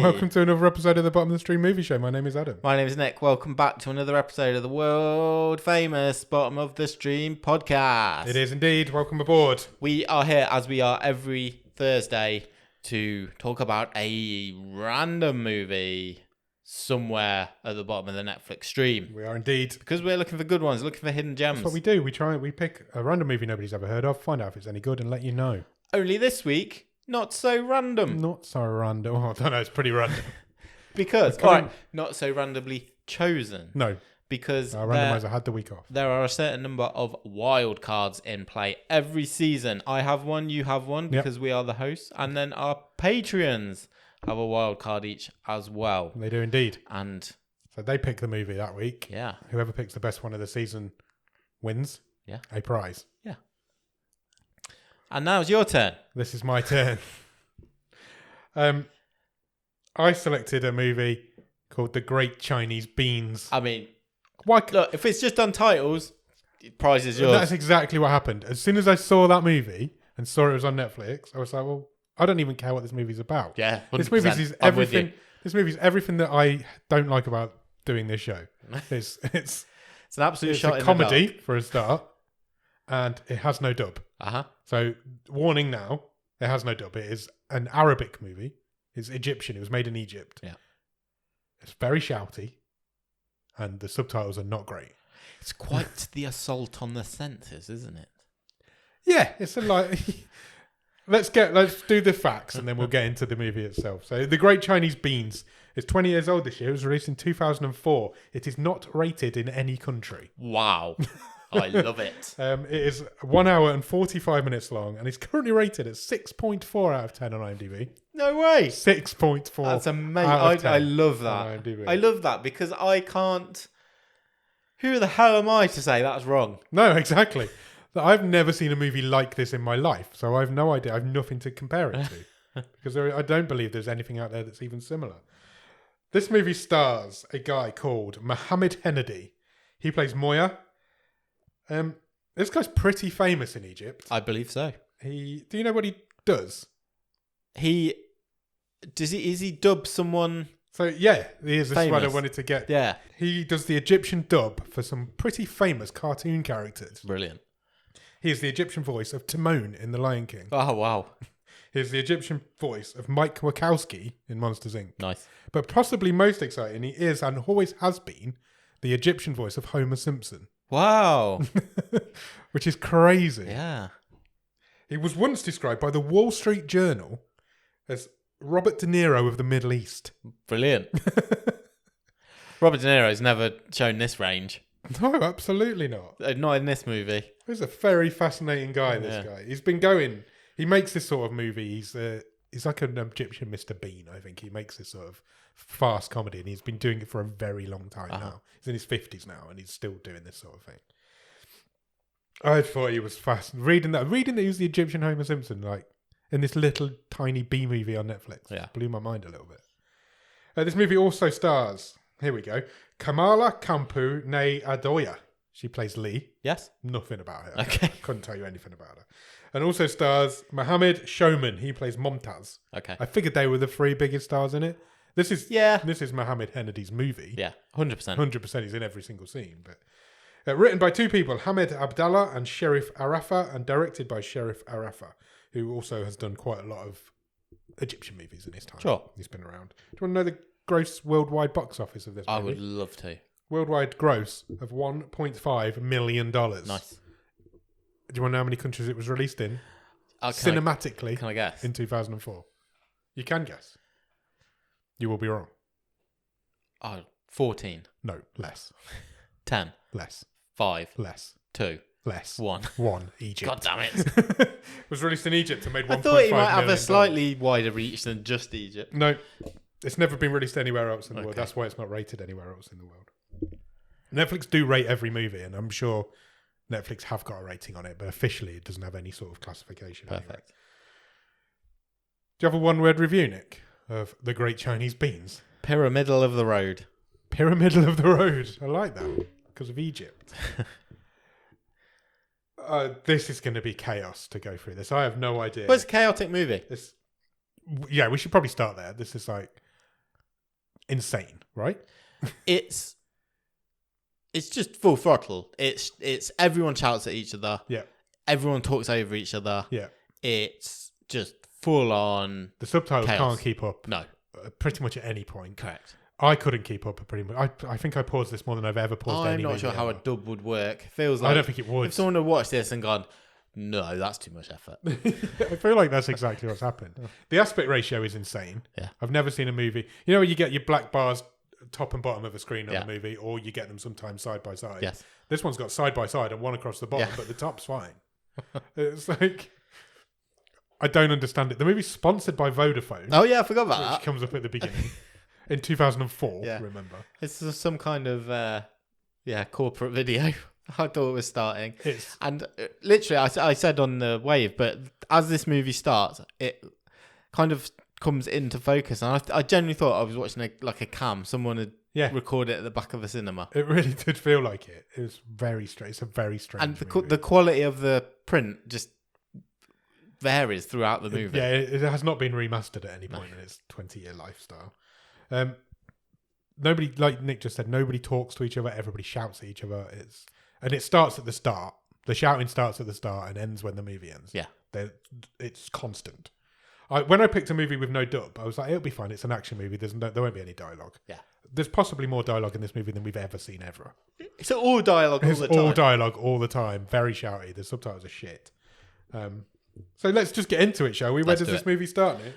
Welcome to another episode of the Bottom of the Stream Movie Show. My name is Adam. My name is Nick. Welcome back to another episode of the world famous Bottom of the Stream podcast. It is indeed. Welcome aboard. We are here as we are every Thursday to talk about a random movie somewhere at the bottom of the Netflix stream. We are indeed. Because we're looking for good ones, looking for hidden gems. That's what we do. We pick a random movie nobody's ever heard of, find out if it's any good, and let you know. Only this week, not so random. Not so random. Oh, I don't know. It's pretty random. Because, not so randomly chosen. No. Because our randomizer had the week off. There are a certain number of wild cards in play every season. I have one, you have one, because we are the hosts. And then our Patreons have a wild card each as well. They do indeed. And so they pick the movie that week. Yeah. Whoever picks the best one of the season wins. Yeah. A prize. Yeah. And now it's your turn. This is my turn. I selected a movie called The Great Chinese Beans. I mean, look, if it's just on titles, the prize is yours. That's exactly what happened. As soon as I saw that movie and saw it was on Netflix, I was like, well, I don't even care what this movie's about. Yeah, 100%. This movie's everything. This movie's everything that I don't like about doing this show. It's an absolute shot in a comedy the dark. for a start, and it has no dub. So, warning now, it has no dub. It is an Arabic movie. It's Egyptian. It was made in Egypt. Yeah. It's very shouty, and the subtitles are not great. It's quite the assault on the senses, isn't it? Yeah, it's a like. Let's do the facts, and then we'll get into the movie itself. So, The Great Chinese Beans is 20 years old this year. It was released in 2004. It is not rated in any country. Wow. I love it. It is 1 hour and 45 minutes long, and it's currently rated at 6.4 out of 10 on IMDb. No way. 6.4. That's amazing. I love that. I love that because I can't. Who the hell am I to say that's wrong? No, exactly. I've never seen a movie like this in my life, so I have no idea. I have nothing to compare it to because I don't believe there's anything out there that's even similar. This movie stars a guy called Mohammed Hennedy. He plays Moya. This guy's pretty famous in Egypt. I believe so. Do you know what he does? Is he dub someone? So yeah, he is. This is what I famous? wanted to get. Yeah. He does the Egyptian dub for some pretty famous cartoon characters. Brilliant. He is the Egyptian voice of Timon in The Lion King. Oh, wow. He is the Egyptian voice of Mike Wachowski in Monsters, Inc. Nice. But possibly most exciting, he is and always has been the Egyptian voice of Homer Simpson. Wow. Which is crazy. Yeah. He was once described by the Wall Street Journal as Robert De Niro of the Middle East. Brilliant. Robert De Niro's never shown this range. No, absolutely not. Not in this movie. He's a very fascinating guy, this guy. He's been going... He makes this sort of movie. He's like an Egyptian Mr. Bean, I think. He makes this sort of fast comedy, and he's been doing it for a very long time now. He's in his 50s now, and he's still doing this sort of thing. I thought he was fast. Reading that he was the Egyptian Homer Simpson, like, in this little tiny B movie on Netflix. Blew my mind a little bit. This movie also stars... Here we go. Kamala Kampu Ne Adoya. She plays Lee. Yes. Nothing about her. Okay. Couldn't tell you anything about her. And also stars Mohammed Showman. He plays Momtaz. Okay. I figured they were the three biggest stars in it. This is Mohammed Hennedy's movie. Yeah, 100%. 100%. He's in every single scene. But written by two people, Hamid Abdallah and Sherif Arafa, and directed by Sherif Arafa, who also has done quite a lot of Egyptian movies in his time. Sure. He's been around. Do you want to know the gross worldwide box office of this movie? I would love to. Worldwide gross of $1.5 million. Nice. Do you want to know how many countries it was released in? Cinematically. Can I guess? In 2004. You can guess. You will be wrong. 14. No, less. 10. Less. 5. Less. 2. Less. 1. 1. Egypt. God damn it. It was released in Egypt and made $1.5 million. I thought he might have a slightly wider reach than just Egypt. No. It's never been released anywhere else in the world. That's why it's not rated anywhere else in the world. Netflix do rate every movie, and I'm sure Netflix have got a rating on it, but officially it doesn't have any sort of classification. Perfect. Anyway. Do you have a one-word review, Nick, of The Great Chinese Beans? Pyramidal of the road. Pyramidal of the road. I like that because of Egypt. This is going to be chaos to go through this. I have no idea. But it's a chaotic movie. We should probably start there. This is like insane, right? It's just full throttle. It's everyone shouts at each other. Yeah. Everyone talks over each other. Yeah. It's just full on. The subtitles chaos. can't keep up. No. Pretty much at any point. Correct. I couldn't keep up pretty much. I think I paused this more than I've ever paused any I'm not movie sure how a ever. dub would work. Feels like I don't think it would. if someone had watched this and gone, no, that's too much effort. I feel like that's exactly what's happened. The aspect ratio is insane. Yeah. I've never seen a movie. You know, you get your black bars top and bottom of a screen of Yeah. a movie, or you get them sometimes side by side. Yes. This one's got side by side and one across the bottom, Yeah. but the top's fine. It's like, I don't understand it. The movie's sponsored by Vodafone, Oh yeah, I forgot about which that. comes up at the beginning in 2004. Yeah. Remember, It's some kind of corporate video. I thought it was starting. it's And literally, I said on the wave, but as this movie starts, it kind of comes into focus. And I genuinely thought I was watching a cam. Someone had yeah. recorded it at the back of a cinema. It really did feel like it. It was very strange. It's a very strange And movie. the quality of the print just varies throughout the movie. Yeah, it has not been remastered at any point in its 20-year lifestyle. Nobody, like Nick just said, nobody talks to each other. Everybody shouts at each other. And it starts at the start. The shouting starts at the start and ends when the movie ends. Yeah. It's constant. When I picked a movie with no dub, I was like, it'll be fine. It's an action movie. There won't be any dialogue. Yeah. There's possibly more dialogue in this movie than we've ever seen ever. It's all dialogue all It's the time. all dialogue all the time. Very shouty. The subtitles are shit. So let's just get into it, shall we? Where Let's does do this it. movie start, Nick?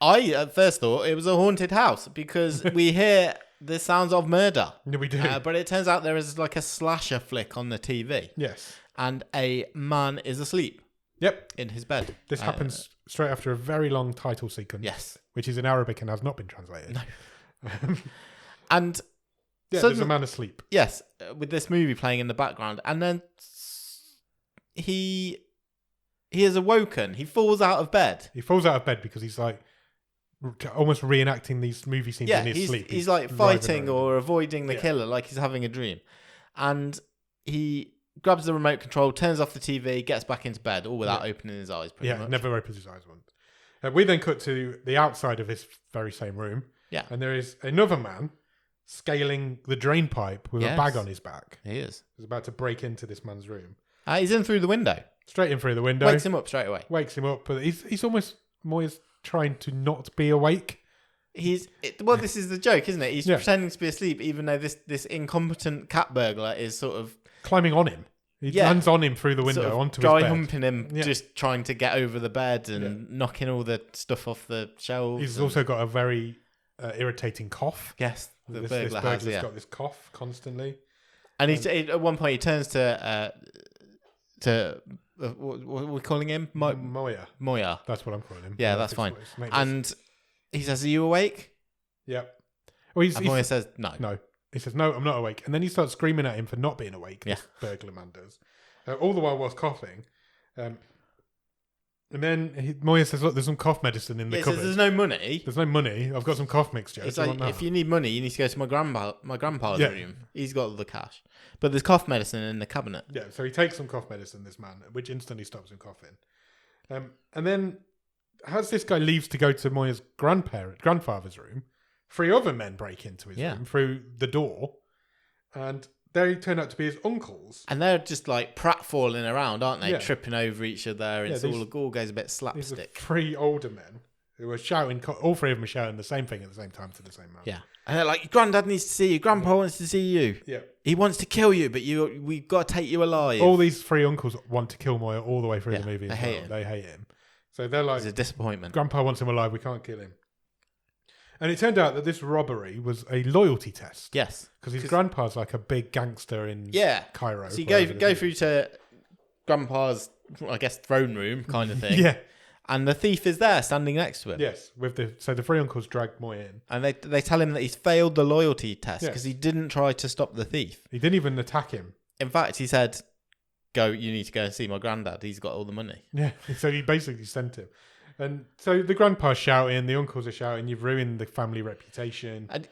I at first thought it was a haunted house because we hear the sounds of murder. Yeah, we do. But it turns out there is like a slasher flick on the TV Yes. and a man is asleep Yep. in his bed. This happens straight after a very long title sequence. Yes. Which is in Arabic and has not been translated. And Yeah, so there's a man asleep. yes, with this movie playing in the background, and then he is awoken. He falls out of bed. He falls out of bed because he's like almost reenacting these movie scenes Yeah, in his sleep. he's like driving fighting around. or avoiding the Yeah. killer, like he's having a dream. And he grabs the remote control, turns off the TV, gets back into bed, all without opening his eyes. Pretty much. never opens his eyes once. We then cut to the outside of this very same room. Yeah. And there is another man scaling the drain pipe with Yes. a bag on his back. He is. He's about to break into this man's room. He's in through the window. Straight in through the window. Wakes him up straight away. Wakes him up, but he's almost Moyes trying to not be awake. This is the joke, isn't it? He's Yeah. pretending to be asleep, even though this incompetent cat burglar is sort of Climbing on him. He Yeah. lands on him through the window sort of onto dry his bed. humping him, Yeah. just trying to get over the bed and knocking all the stuff off the shelves. He's and- also got a very irritating cough. yes, the This burglar has, burglar's yeah. got this cough constantly. And at one point he turns to what are we calling him? Moya. Moya. That's what I'm calling him. Yeah, that's fine. His name is. And he says, "Are you awake?" Yep. Well, And Moya says, "No." no. He says, no, I'm not awake. And then he starts screaming at him for not being awake. Yeah. This burglar man does. All the while coughing. And then Moya says, look, there's some cough medicine in the He says, cupboard. "There's no money." There's no money. I've got some cough mixture. It's Do you like, want if that? you need money, you need to go to my grandpa's Yeah. room. He's got all the cash. But there's cough medicine in the cabinet. Yeah, so he takes some cough medicine, this man, which instantly stops him coughing. And then, as this guy leaves to go to Moya's grandfather's room, 3 other men break into his Yeah. room through the door, and they turn out to be his uncles. And they're just like pratfalling around, aren't they? Yeah. Tripping over each other. It's these- all goes a bit These are slapstick. 3 older men who are shouting, all 3 of them are shouting the same thing at the same time to the same man. Yeah. And they're like, "Your granddad needs to see you. Grandpa wants to see you. Yeah. He wants to kill you, but we've got to take you alive." All these 3 uncles want to kill Moya all the way through Yeah, the movie. they as hate well. him. They hate him. So they're like, It's a disappointment. Grandpa wants him alive, we can't kill him. And it turned out that this robbery was a loyalty test. Yes. Because his grandpa's like a big gangster in Yeah. Cairo. So you wherever go it is. through to Grandpa's, I guess, throne room kind of thing. Yeah. And the thief is there standing next to him. Yes. So the 3 uncles drag Moya in. And they tell him that he's failed the loyalty test Yes. because he didn't try to stop the thief. He didn't even attack him. In fact, he said, you need to go and see my granddad. He's got all the money. Yeah. So he basically sent him. And so the grandpa's shouting, the uncles are shouting, you've ruined the family reputation. And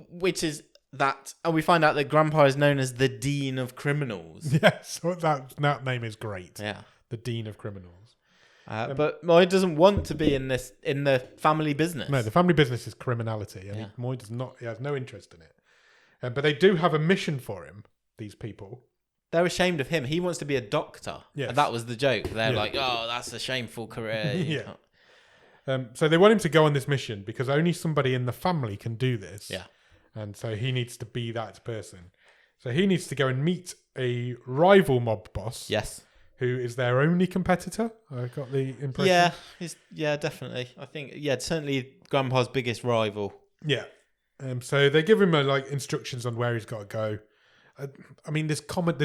which is that, and we find out that Grandpa is known as the Dean of Criminals. Yeah. So that name is great. Yeah. The Dean of Criminals. But Moy doesn't want to be in the family business. No, the family business is criminality, and Moy does not. He has no interest in it. But they do have a mission for him. These people. They're ashamed of him. He wants to be a doctor. Yes. And that was the joke. They're like, "Oh, that's a shameful career." So they want him to go on this mission because only somebody in the family can do this. Yeah. And so he needs to be that person. So he needs to go and meet a rival mob boss. Yes. Who is their only competitor? I got the impression. Yeah, definitely. I think, certainly Grandpa's biggest rival. Yeah. So they give him instructions on where he's got to go. I mean, there's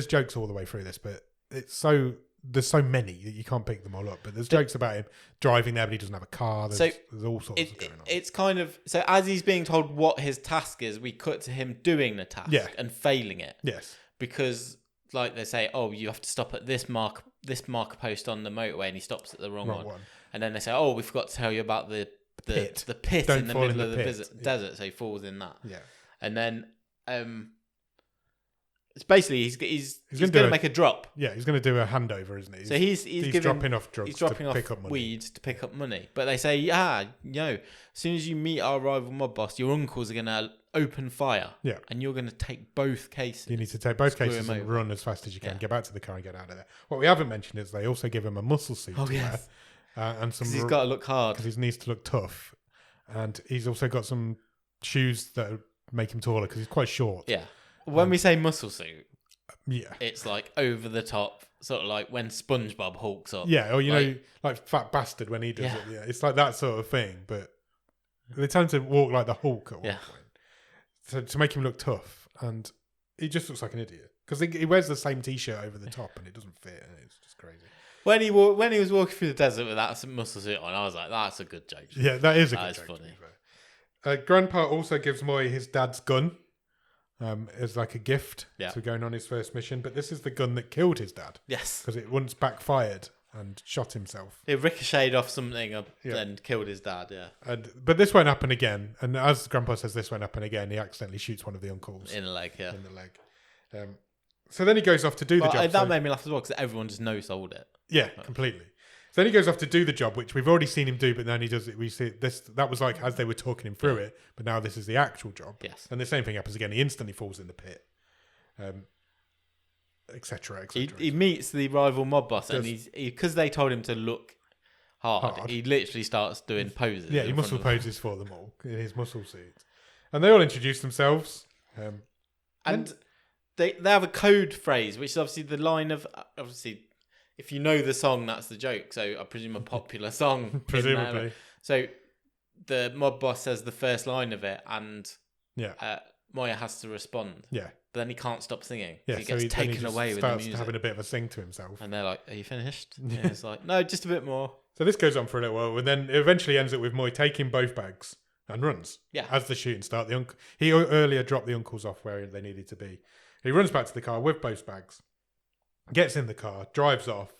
jokes all the way through this, but there's so many that you can't pick them all up. But there's jokes about him driving there, but he doesn't have a car. There's all sorts of going on. It's kind of so as he's being told what his task is, we cut to him doing the task and failing it. Yes, because they say, oh, you have to stop at this marker post on the motorway, and he stops at the wrong one. And then they say, oh, we forgot to tell you about the pit in the middle of the desert, so he falls in that. Yeah, and then it's basically he's going to make a drop. Yeah, he's going to do a handover, isn't he? So he's dropping off drugs. He's dropping to off pick up money. weeds to pick up money. But they say, as soon as you meet our rival mob boss, your uncles are going to open fire. Yeah, and you're going to take both cases. You need to take both cases and run as fast as you can. Get back to the car and get out of there. What we haven't mentioned is they also give him a muscle suit to wear, and some. He's got to look hard because he needs to look tough, and he's also got some shoes that make him taller because he's quite short. Yeah. When we say muscle suit. Yeah, it's like over the top, sort of like when SpongeBob hulks up. Yeah, or like Fat Bastard when he does it. Yeah, it's like that sort of thing. But they tend to walk like the Hulk at one point, so to make him look tough, and he just looks like an idiot because he wears the same T-shirt over the top and it doesn't fit, and it's just crazy. When he was walking through the desert with that muscle suit on, I was like, that's a good joke. Yeah, that is a good joke. Funny. Grandpa also gives Moy his dad's gun. As like a gift to going on his first mission, but this is the gun that killed his dad. Yes, because it once backfired and shot himself. It ricocheted off something and killed his dad. Yeah, but this won't happen again. And as Grandpa says, this won't happen again. He accidentally shoots one of the uncles in the leg. Yeah, in the leg. So then he goes off to do the job. That made me laugh as well because everyone just no-sold it. Yeah, completely. So then he goes off to do the job, which we've already seen him do, but then he does it. We see this. That was like as they were talking him through it, but now this is the actual job. Yes. And the same thing happens again. He instantly falls in the pit, etc. He meets the rival mob boss, and because they told him to look hard. He literally starts doing poses. Yeah, he muscle poses for them all in his muscle suit, and they all introduce themselves. And they have a code phrase, which is obviously the line of if you know the song, that's the joke. So I presume a popular song. Presumably. So the mob boss says the first line of it, and Moya has to respond. Yeah. But then he can't stop singing. Yeah, he gets taken away with the music. Starts having a bit of a sing to himself. And they're like, "Are you finished?" Yeah. It's like, "No, just a bit more." So this goes on for a little while, and then it eventually ends up with Moy taking both bags and runs. Yeah. As the shooting start, he earlier dropped the uncles off where they needed to be. He runs back to the car with both bags. Gets in the car, drives off.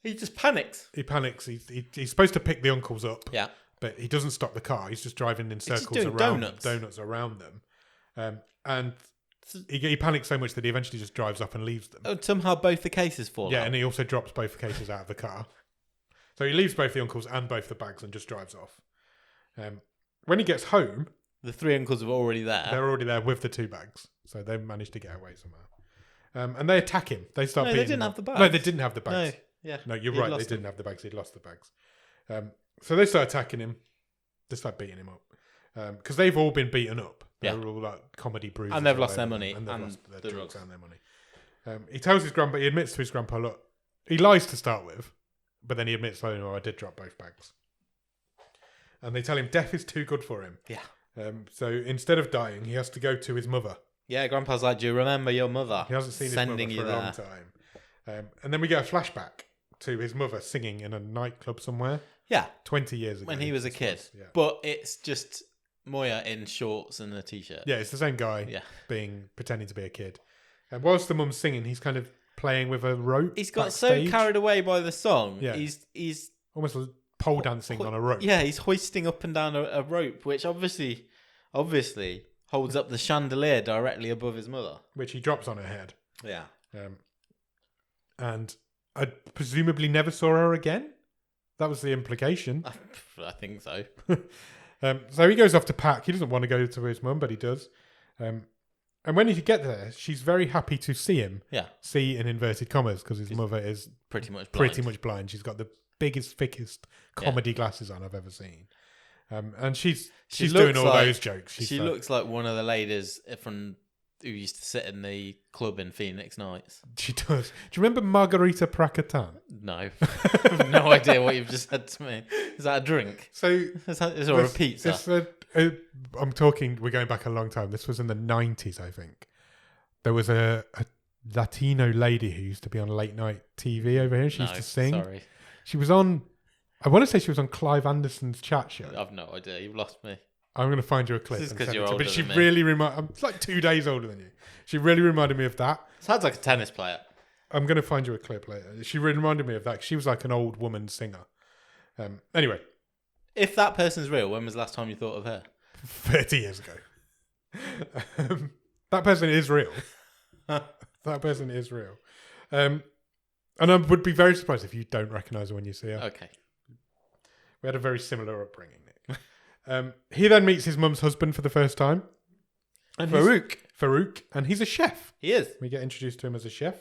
He just panics. He panics. He's supposed to pick the uncles up. Yeah. But he doesn't stop the car. He's just driving in circles around donuts around them. And he panics so much that he eventually just drives up and leaves them. Oh, somehow both the cases fall out. Yeah, and he also drops both cases out of the car. So he leaves both the uncles and both the bags and just drives off. When he gets home... The three uncles are already there. They're already there with the two bags. So they've managed to get away somehow. And they attack him. They start beating him. They didn't have the bags. No, they didn't have the bags. No, you're right. They didn't have the bags. He'd lost the bags. So they start attacking him. They start beating him up. Because they've all been beaten up. They're all like comedy bruises. And they've lost their money. And they've lost their drugs and their money. He tells his grandpa, he admits to his grandpa, look, he lies to start with, but then he admits, I did drop both bags. And they tell him death is too good for him. Yeah. So instead of dying, he has to go to his mother. Yeah, Grandpa's like, do you remember your mother? He hasn't seen his mother for a long time. And then we get a flashback to his mother singing in a nightclub somewhere. Yeah. 20 years ago. When he was a kid. But it's just Moya in shorts and a t-shirt. Yeah, it's the same guy pretending to be a kid. And whilst the mum's singing, he's kind of playing with a rope. He's got so carried away by the song. Yeah. He's almost pole dancing on a rope. Yeah, he's hoisting up and down a rope, which obviously holds up the chandelier directly above his mother. Which he drops on her head. Yeah. And I presumably never saw her again. That was the implication. I think so. So he goes off to pack. He doesn't want to go to his mum, but he does. And when he get there, she's very happy to see him. Yeah. See in inverted commas, because his mother is pretty much blind. She's got the biggest, thickest comedy glasses on I've ever seen. And she's doing all those jokes. She looks like one of the ladies from who used to sit in the club in Phoenix Nights. She does. Do you remember Margarita Prakatan? No. I have no idea what you've just said to me. Is that a drink? So is a pizza? I'm talking, we're going back a long time. This was in the 90s, I think. There was a Latino lady who used to be on late night TV over here. She used to sing. Sorry. She was on, I want to say she was on Clive Anderson's chat show. I've no idea. You've lost me. I'm going to find you a clip. This is because you're older than me. But she really I'm like 2 days older than you. She really reminded me of that. Sounds like a tennis player. I'm going to find you a clip later. She reminded me of that. She was like an old woman singer. Anyway. If that person's real, when was the last time you thought of her? 30 years ago. That person is real. That person is real. And I would be very surprised if you don't recognise her when you see her. Okay. We had a very similar upbringing, Nick. He then meets his mum's husband for the first time. And Farouk. And he's a chef. He is. We get introduced to him as a chef.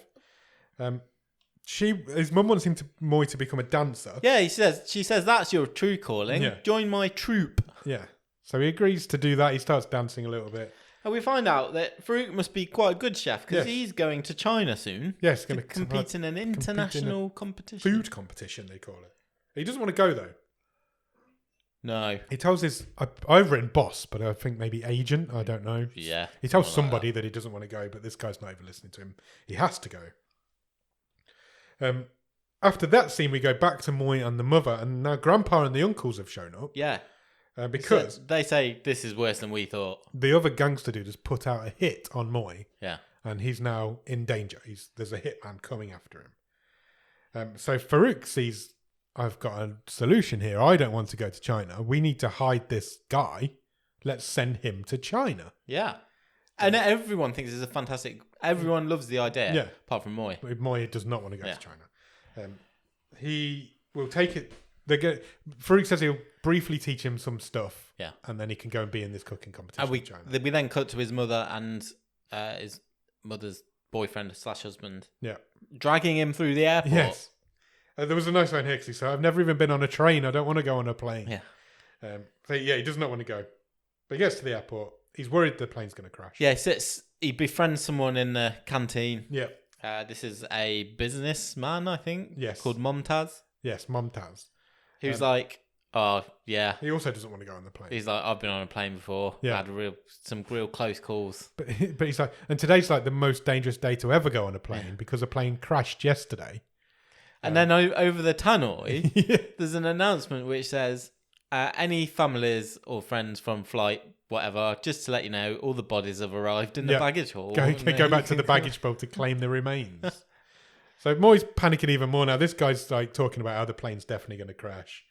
His mum wants him Moy to become a dancer. Yeah, she says that's your true calling. Yeah. Join my troupe. Yeah. So he agrees to do that. He starts dancing a little bit. And we find out that Farouk must be quite a good chef because he's going to China soon. Yes, going to compete in an international competition. Food competition, they call it. He doesn't want to go, though. No. He tells I've written boss, but I think maybe agent. I don't know. Yeah. He tells somebody that he doesn't want to go, but this guy's not even listening to him. He has to go. After that scene, we go back to Moy and the mother, and now Grandpa and the uncles have shown up. Yeah. Because they say this is worse than we thought. The other gangster dude has put out a hit on Moy. Yeah. And he's now in danger. There's a hitman coming after him. So Farouk sees, I've got a solution here. I don't want to go to China. We need to hide this guy. Let's send him to China. Yeah. And everyone thinks it's a fantastic... Everyone loves the idea, apart from Moy. Moy does not want to go to China. He will take it... Farouk says he'll briefly teach him some stuff. Yeah. And then he can go and be in this cooking competition in China. We then cut to his mother and his mother's boyfriend / husband. Yeah. Dragging him through the airport. Yes. There was a nice line here because he said, I've never even been on a train. I don't want to go on a plane. Yeah. So he does not want to go. But he gets to the airport. He's worried the plane's going to crash. Yeah, he befriends someone in the canteen. Yeah. This is a businessman, I think. Yes. Called Momtaz. Yes, Momtaz. Who's like, oh, yeah. He also doesn't want to go on the plane. He's like, I've been on a plane before. Yeah. Had some real close calls. But he's like, and today's like the most dangerous day to ever go on a plane because a plane crashed yesterday. And then over the tannoy, there's an announcement which says, any families or friends from flight, whatever, just to let you know, all the bodies have arrived in the baggage hall. Go back to the baggage hall to claim the remains. So Moy's panicking even more now. This guy's like talking about how the plane's definitely going to crash.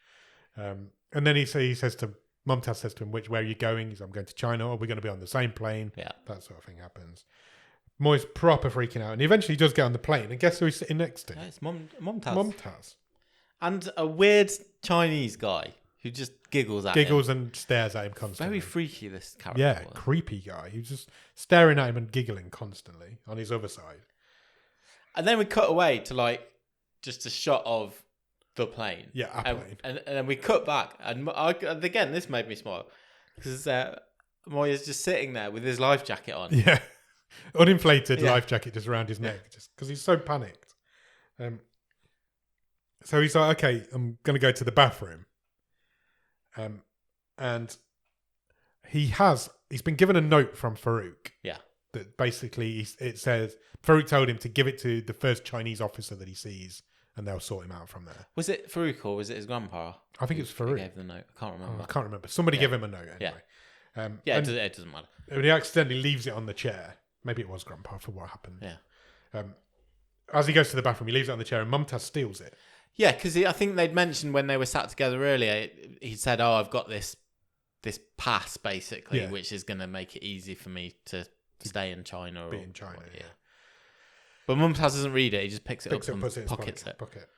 And then he says to Momtaz says to him, where are you going? He says, I'm going to China. Or we're going to be on the same plane. Yeah. That sort of thing happens. Moy's proper freaking out. And he eventually does get on the plane. And guess who he's sitting next to? Yeah, it's Momtaz. Momtaz. And a weird Chinese guy who just giggles and stares at him constantly. Very freaky, this character. Yeah, creepy guy. He's just staring at him and giggling constantly on his other side. And then we cut away to just a shot of the plane. Yeah, a plane. And then we cut back. And again, this made me smile. Because Moy is just sitting there with his life jacket on. Yeah. Uninflated life jacket just around his neck. Just because he's so panicked. So he's like, okay, I'm going to go to the bathroom. And he's been given a note from Farouk. Yeah. That basically it says Farouk told him to give it to the first Chinese officer that he sees, and they'll sort him out from there. Was it Farouk or was it his grandpa? I think it was Farouk. He gave the note. I can't remember. I can't remember. Somebody gave him a note anyway. Yeah. It doesn't matter. When he accidentally leaves it on the chair, maybe it was grandpa for what happened. Yeah. As he goes to the bathroom, he leaves it on the chair, and Momtaz steals it. Yeah, because I think they'd mentioned when they were sat together earlier, he said, "Oh, I've got this pass basically, which is going to make it easy for me to stay in China or be in China." But Mumtaz doesn't read it. He just picks it up and puts it in pockets his pocket.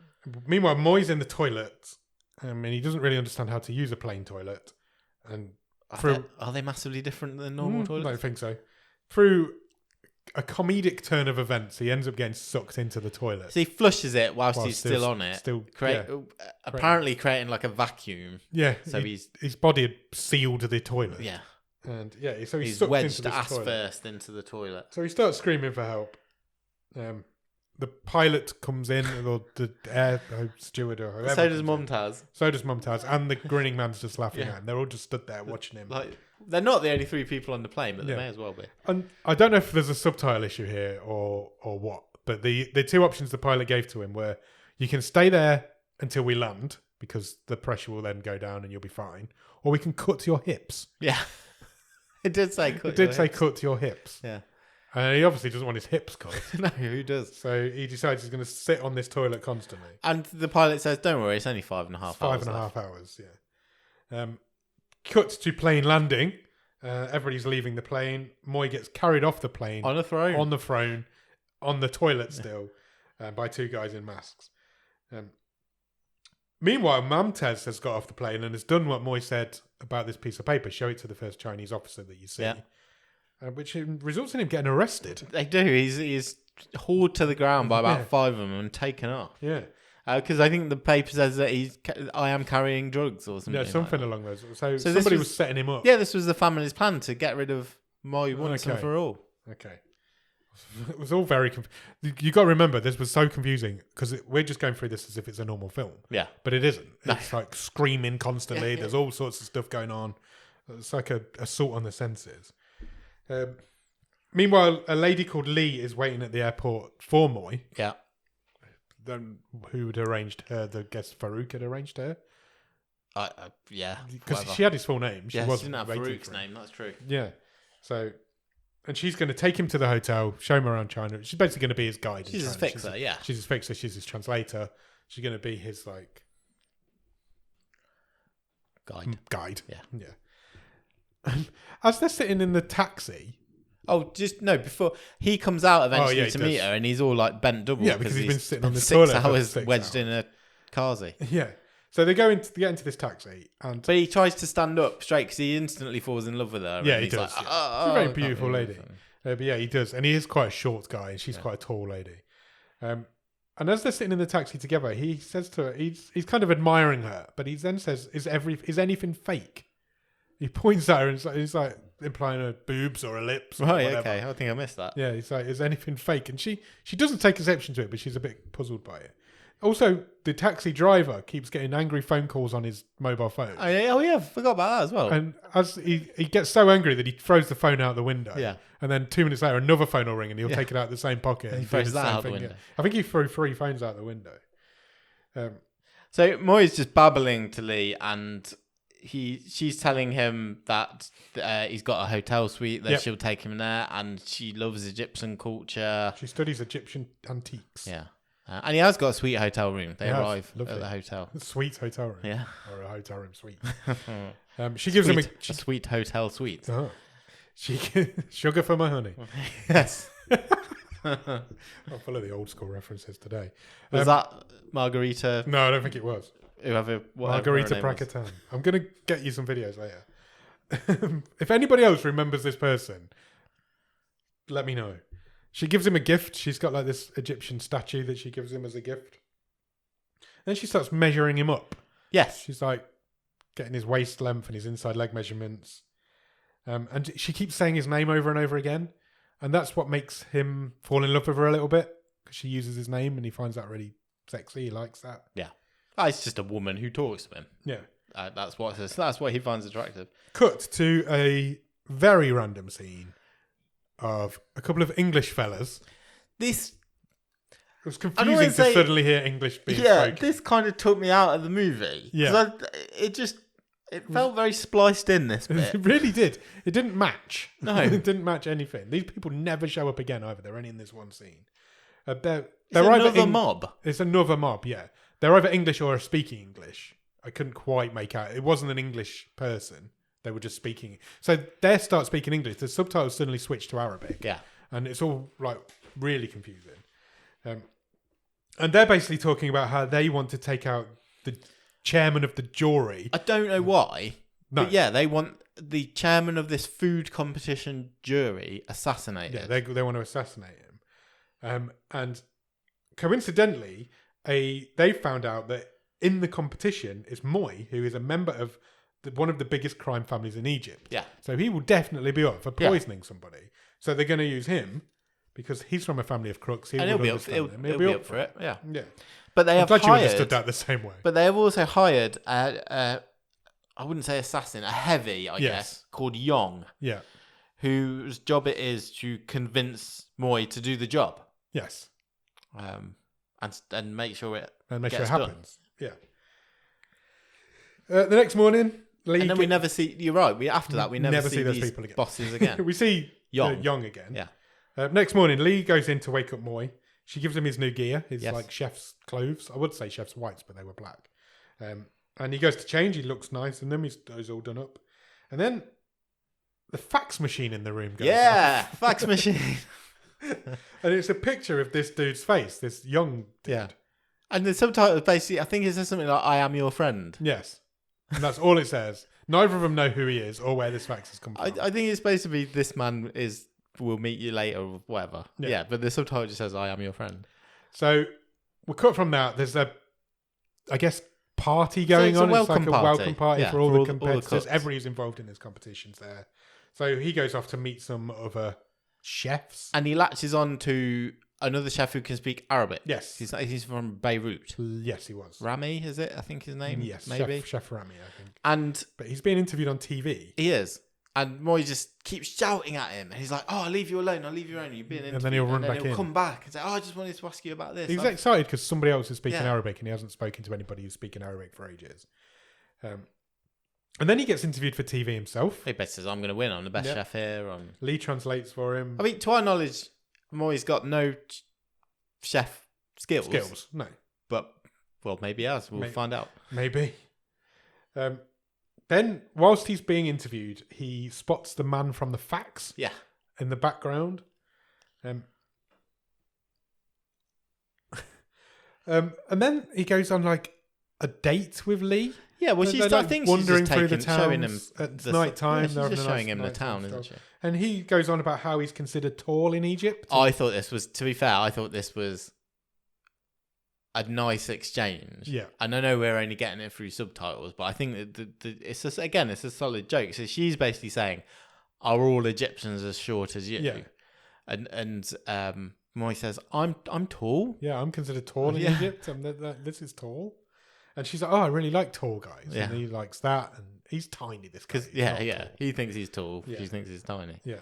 Meanwhile, Moy's in the toilet, and he doesn't really understand how to use a plain toilet. And are they massively different than normal toilets? I don't think so. Through a comedic turn of events, he ends up getting sucked into the toilet. So he flushes it whilst he's still on it. Apparently creating like a vacuum. Yeah. So his body had sealed the toilet. Yeah. And so he's wedged ass first into the toilet. So he starts screaming for help. The pilot comes in, or the air steward, or whoever. So does Mumtaz. And the grinning man's just laughing at him. They're all just stood there watching him. Like, they're not the only 3 people on the plane, but they may as well be. And I don't know if there's a subtitle issue here or what, but the 2 options the pilot gave to him were, you can stay there until we land, because the pressure will then go down and you'll be fine, or we can cut to your hips. Yeah. It did say cut to your hips. Yeah. And he obviously doesn't want his hips cut. No, who does? So he decides he's going to sit on this toilet constantly. And the pilot says, don't worry, it's only 5.5 hours. 5.5 hours, yeah. Cut to plane landing. Everybody's leaving the plane. Moy gets carried off the plane. On a throne. On the throne. On the toilet still. By 2 guys in masks. Meanwhile, Mumtaz has got off the plane and has done what Moy said about this piece of paper. Show it to the first Chinese officer that you see. Yeah. Which results in him getting arrested. They do. He's hauled to the ground by about 5 of them and taken off. Yeah. Because I think the paper says that I am carrying drugs or something. Yeah, something along those. So somebody was setting him up. Yeah, this was the family's plan to get rid of Moy once and for all. Okay. It was all very you got to remember, this was so confusing because we're just going through this as if it's a normal film. Yeah. But it isn't. It's like screaming constantly. There's all sorts of stuff going on. It's like a assault on the senses. Meanwhile, a lady called Lee is waiting at the airport for Moy. Yeah. Who had arranged her? The guest Farouk had arranged her. Yeah. Because she had his full name. She didn't have Farouk's name. That's true. Yeah. So, and she's going to take him to the hotel, show him around China. She's basically going to be his guide. She's his fixer. She's his fixer. She's his translator. She's going to be his guide. Yeah. As they're sitting in the taxi. Before he comes out eventually to meet her, and he's all like bent double. Yeah, because he's been sitting on the 6 toilet hours wedged in a Kazi. Yeah. So they get into this taxi, but he tries to stand up straight because he instantly falls in love with her. Yeah, he does. Like, she's a very beautiful lady. But yeah, he does, and he is quite a short guy, and she's quite a tall lady. And as they're sitting in the taxi together, he says to her, he's kind of admiring her, but he then says, "Is anything fake?" He points at her and he's like implying her boobs or her lips. Right, okay. I think I missed that. Yeah, he's like, "Is anything fake?" And she doesn't take exception to it, but she's a bit puzzled by it. Also, the taxi driver keeps getting angry phone calls on his mobile phone. Oh yeah, forgot about that as well. And as he gets so angry that he throws the phone out the window. Yeah. And then 2 minutes later, another phone will ring and he'll take it out of the same pocket. And he throws that out the window. I think he threw 3 phones out the window. So Moy's just babbling to Lee, and she's telling him that he's got a hotel suite that she'll take him there, and she loves Egyptian culture. She studies Egyptian antiques. Yeah. And he has got a sweet hotel room. They arrive at the hotel. Sweet hotel room. Yeah. Or a hotel room suite. She gives him a sweet hotel suite. Oh. Sugar for my honey. Yes. I'm full of the old school references today. Was that Margarita? No, I don't think it was. Margarita Prakatan. I'm going to get you some videos later. If anybody else remembers this person, let me know. She gives him a gift. She's got like this Egyptian statue that she gives him as a gift. Then she starts measuring him up. Yes. She's like getting his waist length and his inside leg measurements. And she keeps saying his name over and over again. And that's what makes him fall in love with her a little bit. Because she uses his name and he finds that really sexy. He likes that. Yeah. It's just a woman who talks to him. Yeah. That's what he finds attractive. Cut to a very random scene of a couple of English fellas. It was confusing to suddenly hear English being spoken. This kind of took me out of the movie. Yeah. It felt very spliced in, this bit. It really did. It didn't match. No. It didn't match anything. These people never show up again either. They're only in this one scene. It's another mob. It's another mob, yeah. They're either English or speaking English. I couldn't quite make out. It wasn't an English person. They were just speaking. So they start speaking English. The subtitles suddenly switch to Arabic. Yeah. And it's all like really confusing. And they're basically talking about how they want to take out the chairman of the jury. I don't know why. No. But yeah, they want the chairman of this food competition jury assassinated. Yeah, they want to assassinate him. And coincidentally, they found out that in the competition is Moy, who is a member of one of the biggest crime families in Egypt. Yeah. So he will definitely be up for poisoning somebody. So they're going to use him because he's from a family of crooks. He'll be up for it. Yeah. Yeah. But they I'm have glad hired, you understood that the same way. But they have also hired I wouldn't say assassin, a heavy, I guess, called Yong. Yeah. Whose job it is to convince Moy to do the job. Yes. And make sure it happens. Yeah. The next morning, Lee. And then we never see. You're right. After that, we never see those people again. Bosses again. We see Yong again. Yeah. Next morning, Lee goes in to wake up Moy. She gives him his new gear, his like chef's clothes. I would say chef's whites, but they were black. And he goes to change. He looks nice, and then he's all done up. And then the fax machine in the room goes off. Fax machine. And it's a picture of this dude's face, this young dude. Yeah. And the subtitle basically, I think it says something like, "I am your friend." Yes. And that's all it says. Neither of them know who he is or where this fax has come from. I think it's basically this man will meet you later or whatever. Yeah, but the subtitle just says, "I am your friend." So we're cut from that. There's I guess, party going on. It's like a welcome party for all the competitors. Everybody who's involved in this competition's there. So he goes off to meet some other chefs. And he latches on to another chef who can speak Arabic. Yes. He's from Beirut. Yes, he was. Rami, is it? I think his name? Yes, maybe. Chef Rami, I think. But he's being interviewed on TV. He is. And Moy just keeps shouting at him. And he's like, "Oh, I'll leave you alone. I'll leave you alone. You've been interviewed." And then he'll run back in. He'll come back and say, "Oh, I just wanted to ask you about this." He's excited because somebody else is speaking Arabic and he hasn't spoken to anybody who's speaking Arabic for ages. And then he gets interviewed for TV himself. He basically says, "I'm going to win. I'm the best chef here." Lee translates for him. I mean, to our knowledge, Moy's got no chef skills. No. But, well, maybe he has. We'll find out. Maybe. Then, whilst he's being interviewed, he spots the man from the fax in the background. And then he goes on like a date with Lee. Yeah, well, I think she's wandering just through the town showing him at night time. She's just showing him the town, isn't she? And he goes on about how he's considered tall in Egypt. I thought this was, to be fair, a nice exchange. Yeah. And I know we're only getting it through subtitles, but I think that it's just, again, it's a solid joke. So she's basically saying, "Are all Egyptians as short as you?" Yeah. And Moy says, I'm tall. Yeah, I'm considered tall in Egypt. This is tall. And she's like, "Oh, I really like tall guys." Yeah. And he likes that. And he's tiny, this guy. Yeah. He thinks he's tall. Yeah. She thinks he's tiny. Yeah.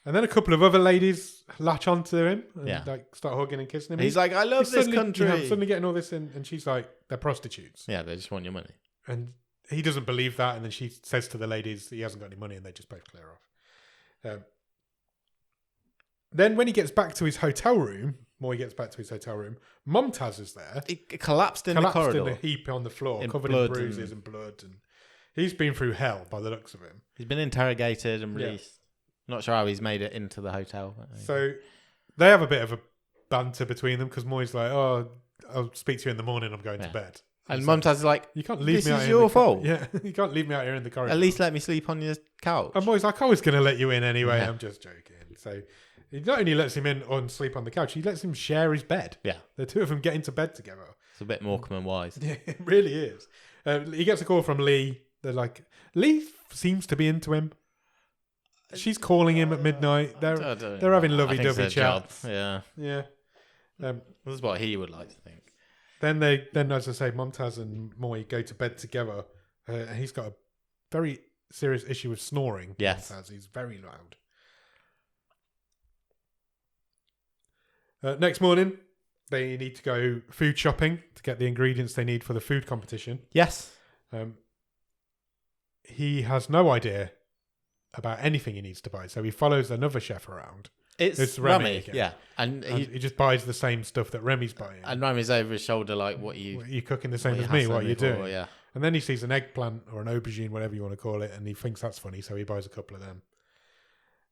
And then a couple of other ladies latch onto him and like start hugging and kissing him. He's like, "I love this country." I'm suddenly getting all this in, and she's like, "They're prostitutes." Yeah, they just want your money. And he doesn't believe that, and then she says to the ladies he hasn't got any money, and they just both clear off. Then when he gets back to his hotel room, Moy gets back to his hotel room, Mumtaz is there. He collapsed in the corridor. In a heap on the floor, covered in bruises and blood. And he's been through hell by the looks of him. He's been interrogated and released. Yeah. Not sure how he's made it into the hotel. So they have a bit of a banter between them because Moy's like, "Oh, I'll speak to you in the morning. I'm going to bed." And Mumtaz is like, "You can't leave me out here. This is your fault. Yeah, you can't leave me out here in the corridor. At least let me sleep on your couch." And Moy's like, "I was going to let you in anyway. I'm just joking." So he not only lets him in on sleep on the couch, he lets him share his bed. Yeah. The two of them get into bed together. It's a bit Morecambe and Wise. Yeah, it really is. He gets a call from Lee. They're like, Lee seems to be into him. She's calling him at midnight. They're having lovey-dovey chats. Yeah. Yeah. This is what he would like to think. Then, as I say, Mumtaz and Moy go to bed together. He's got a very serious issue with snoring. Yes. Mumtaz. He's very loud. Next morning, they need to go food shopping to get the ingredients they need for the food competition. Yes. He has no idea about anything he needs to buy, so he follows another chef around. It's Remy again. Yeah, and he just buys the same stuff that Remy's buying. And Remy's over his shoulder, like, "What are you cooking the same as me? What are you doing?" Yeah. And then he sees an eggplant or an aubergine, whatever you want to call it, and he thinks that's funny, so he buys a couple of them.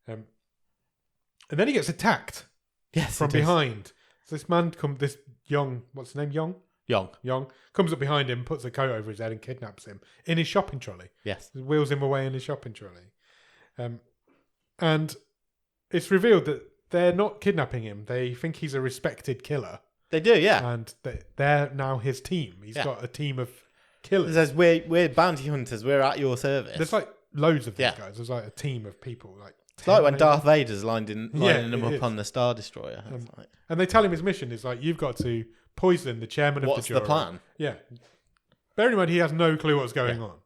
And then he gets attacked from behind. So this young, what's his name? Young comes up behind him, puts a coat over his head, and kidnaps him in his shopping trolley. Yes, wheels him away in his shopping trolley, and it's revealed that they're not kidnapping him. They think he's a respected killer. They do, yeah. And they're now his team. He's got a team of killers. It says, we're bounty hunters. We're at your service. There's like loads of these guys. There's like a team of people. It's like when Darth Vader's lining them up on the Star Destroyer. And they tell him his mission is like, you've got to poison the chairman of the jury. What's the plan? Yeah. Bear in mind, he has no clue what's going on.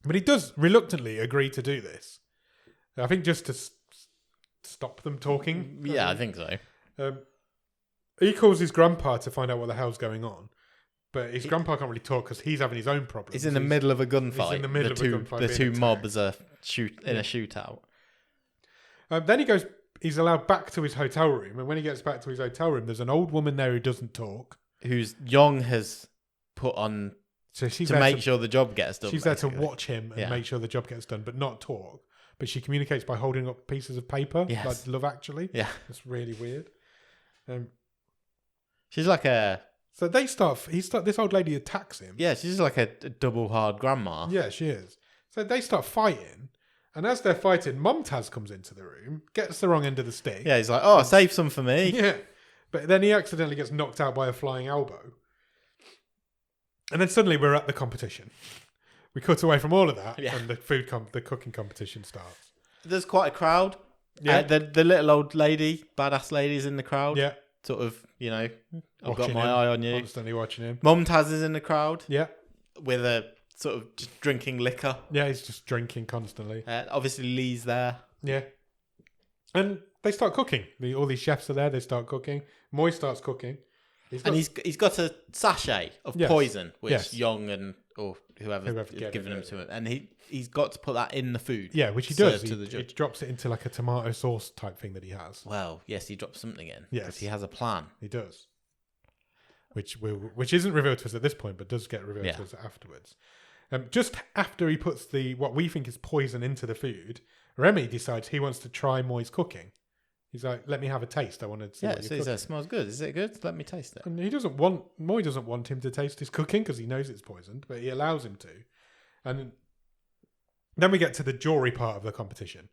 But he does reluctantly agree to do this. I think just to stop them talking. Yeah, I think so. He calls his grandpa to find out what the hell's going on. But his grandpa can't really talk because he's having his own problems. He's in the middle of a gunfight. He's in the middle of a gunfight. The two mobs are in a shootout. Then he's allowed back to his hotel room. And when he gets back to his hotel room, there's an old woman there who doesn't talk. Who's Young has put on to make sure the job gets done. She's basically there to watch him and make sure the job gets done, but not talk. But she communicates by holding up pieces of paper, like Love Actually. Yeah. It's really weird. She's like a... So this old lady attacks him. Yeah, she's like a double hard grandma. Yeah, she is. So they start fighting. And as they're fighting, Mumtaz comes into the room, gets the wrong end of the stick. Yeah, he's like, save some for me. Yeah. But then he accidentally gets knocked out by a flying elbow. And then suddenly we're at the competition. We cut away from all of that, and the cooking competition starts. There's quite a crowd. Yeah, the little old lady, badass lady's in the crowd. Yeah, sort of, I've got my eye on you. Constantly watching him. Mumtaz is in the crowd. Yeah, with a sort of just drinking liquor. Yeah, he's just drinking constantly. Obviously, Lee's there. Yeah, and they start cooking. All these chefs are there. They start cooking. Moy starts cooking. He's got a sachet of poison, which Young or whoever's given him to him, and he's got to put that in the food. Yeah, which he does. He drops it into like a tomato sauce type thing that he has. Well, yes, he drops something in. Yes, because he has a plan. He does, which isn't revealed to us at this point, but does get revealed to us afterwards. Just after he puts what we think is poison into the food, Remy decides he wants to try Moy's cooking. He's like, let me have a taste. I want to see what you're cooking. It smells good. Is it good? Let me taste it. And Moy doesn't want him to taste his cooking because he knows it's poisoned, but he allows him to. And then we get to the jury part of the competition.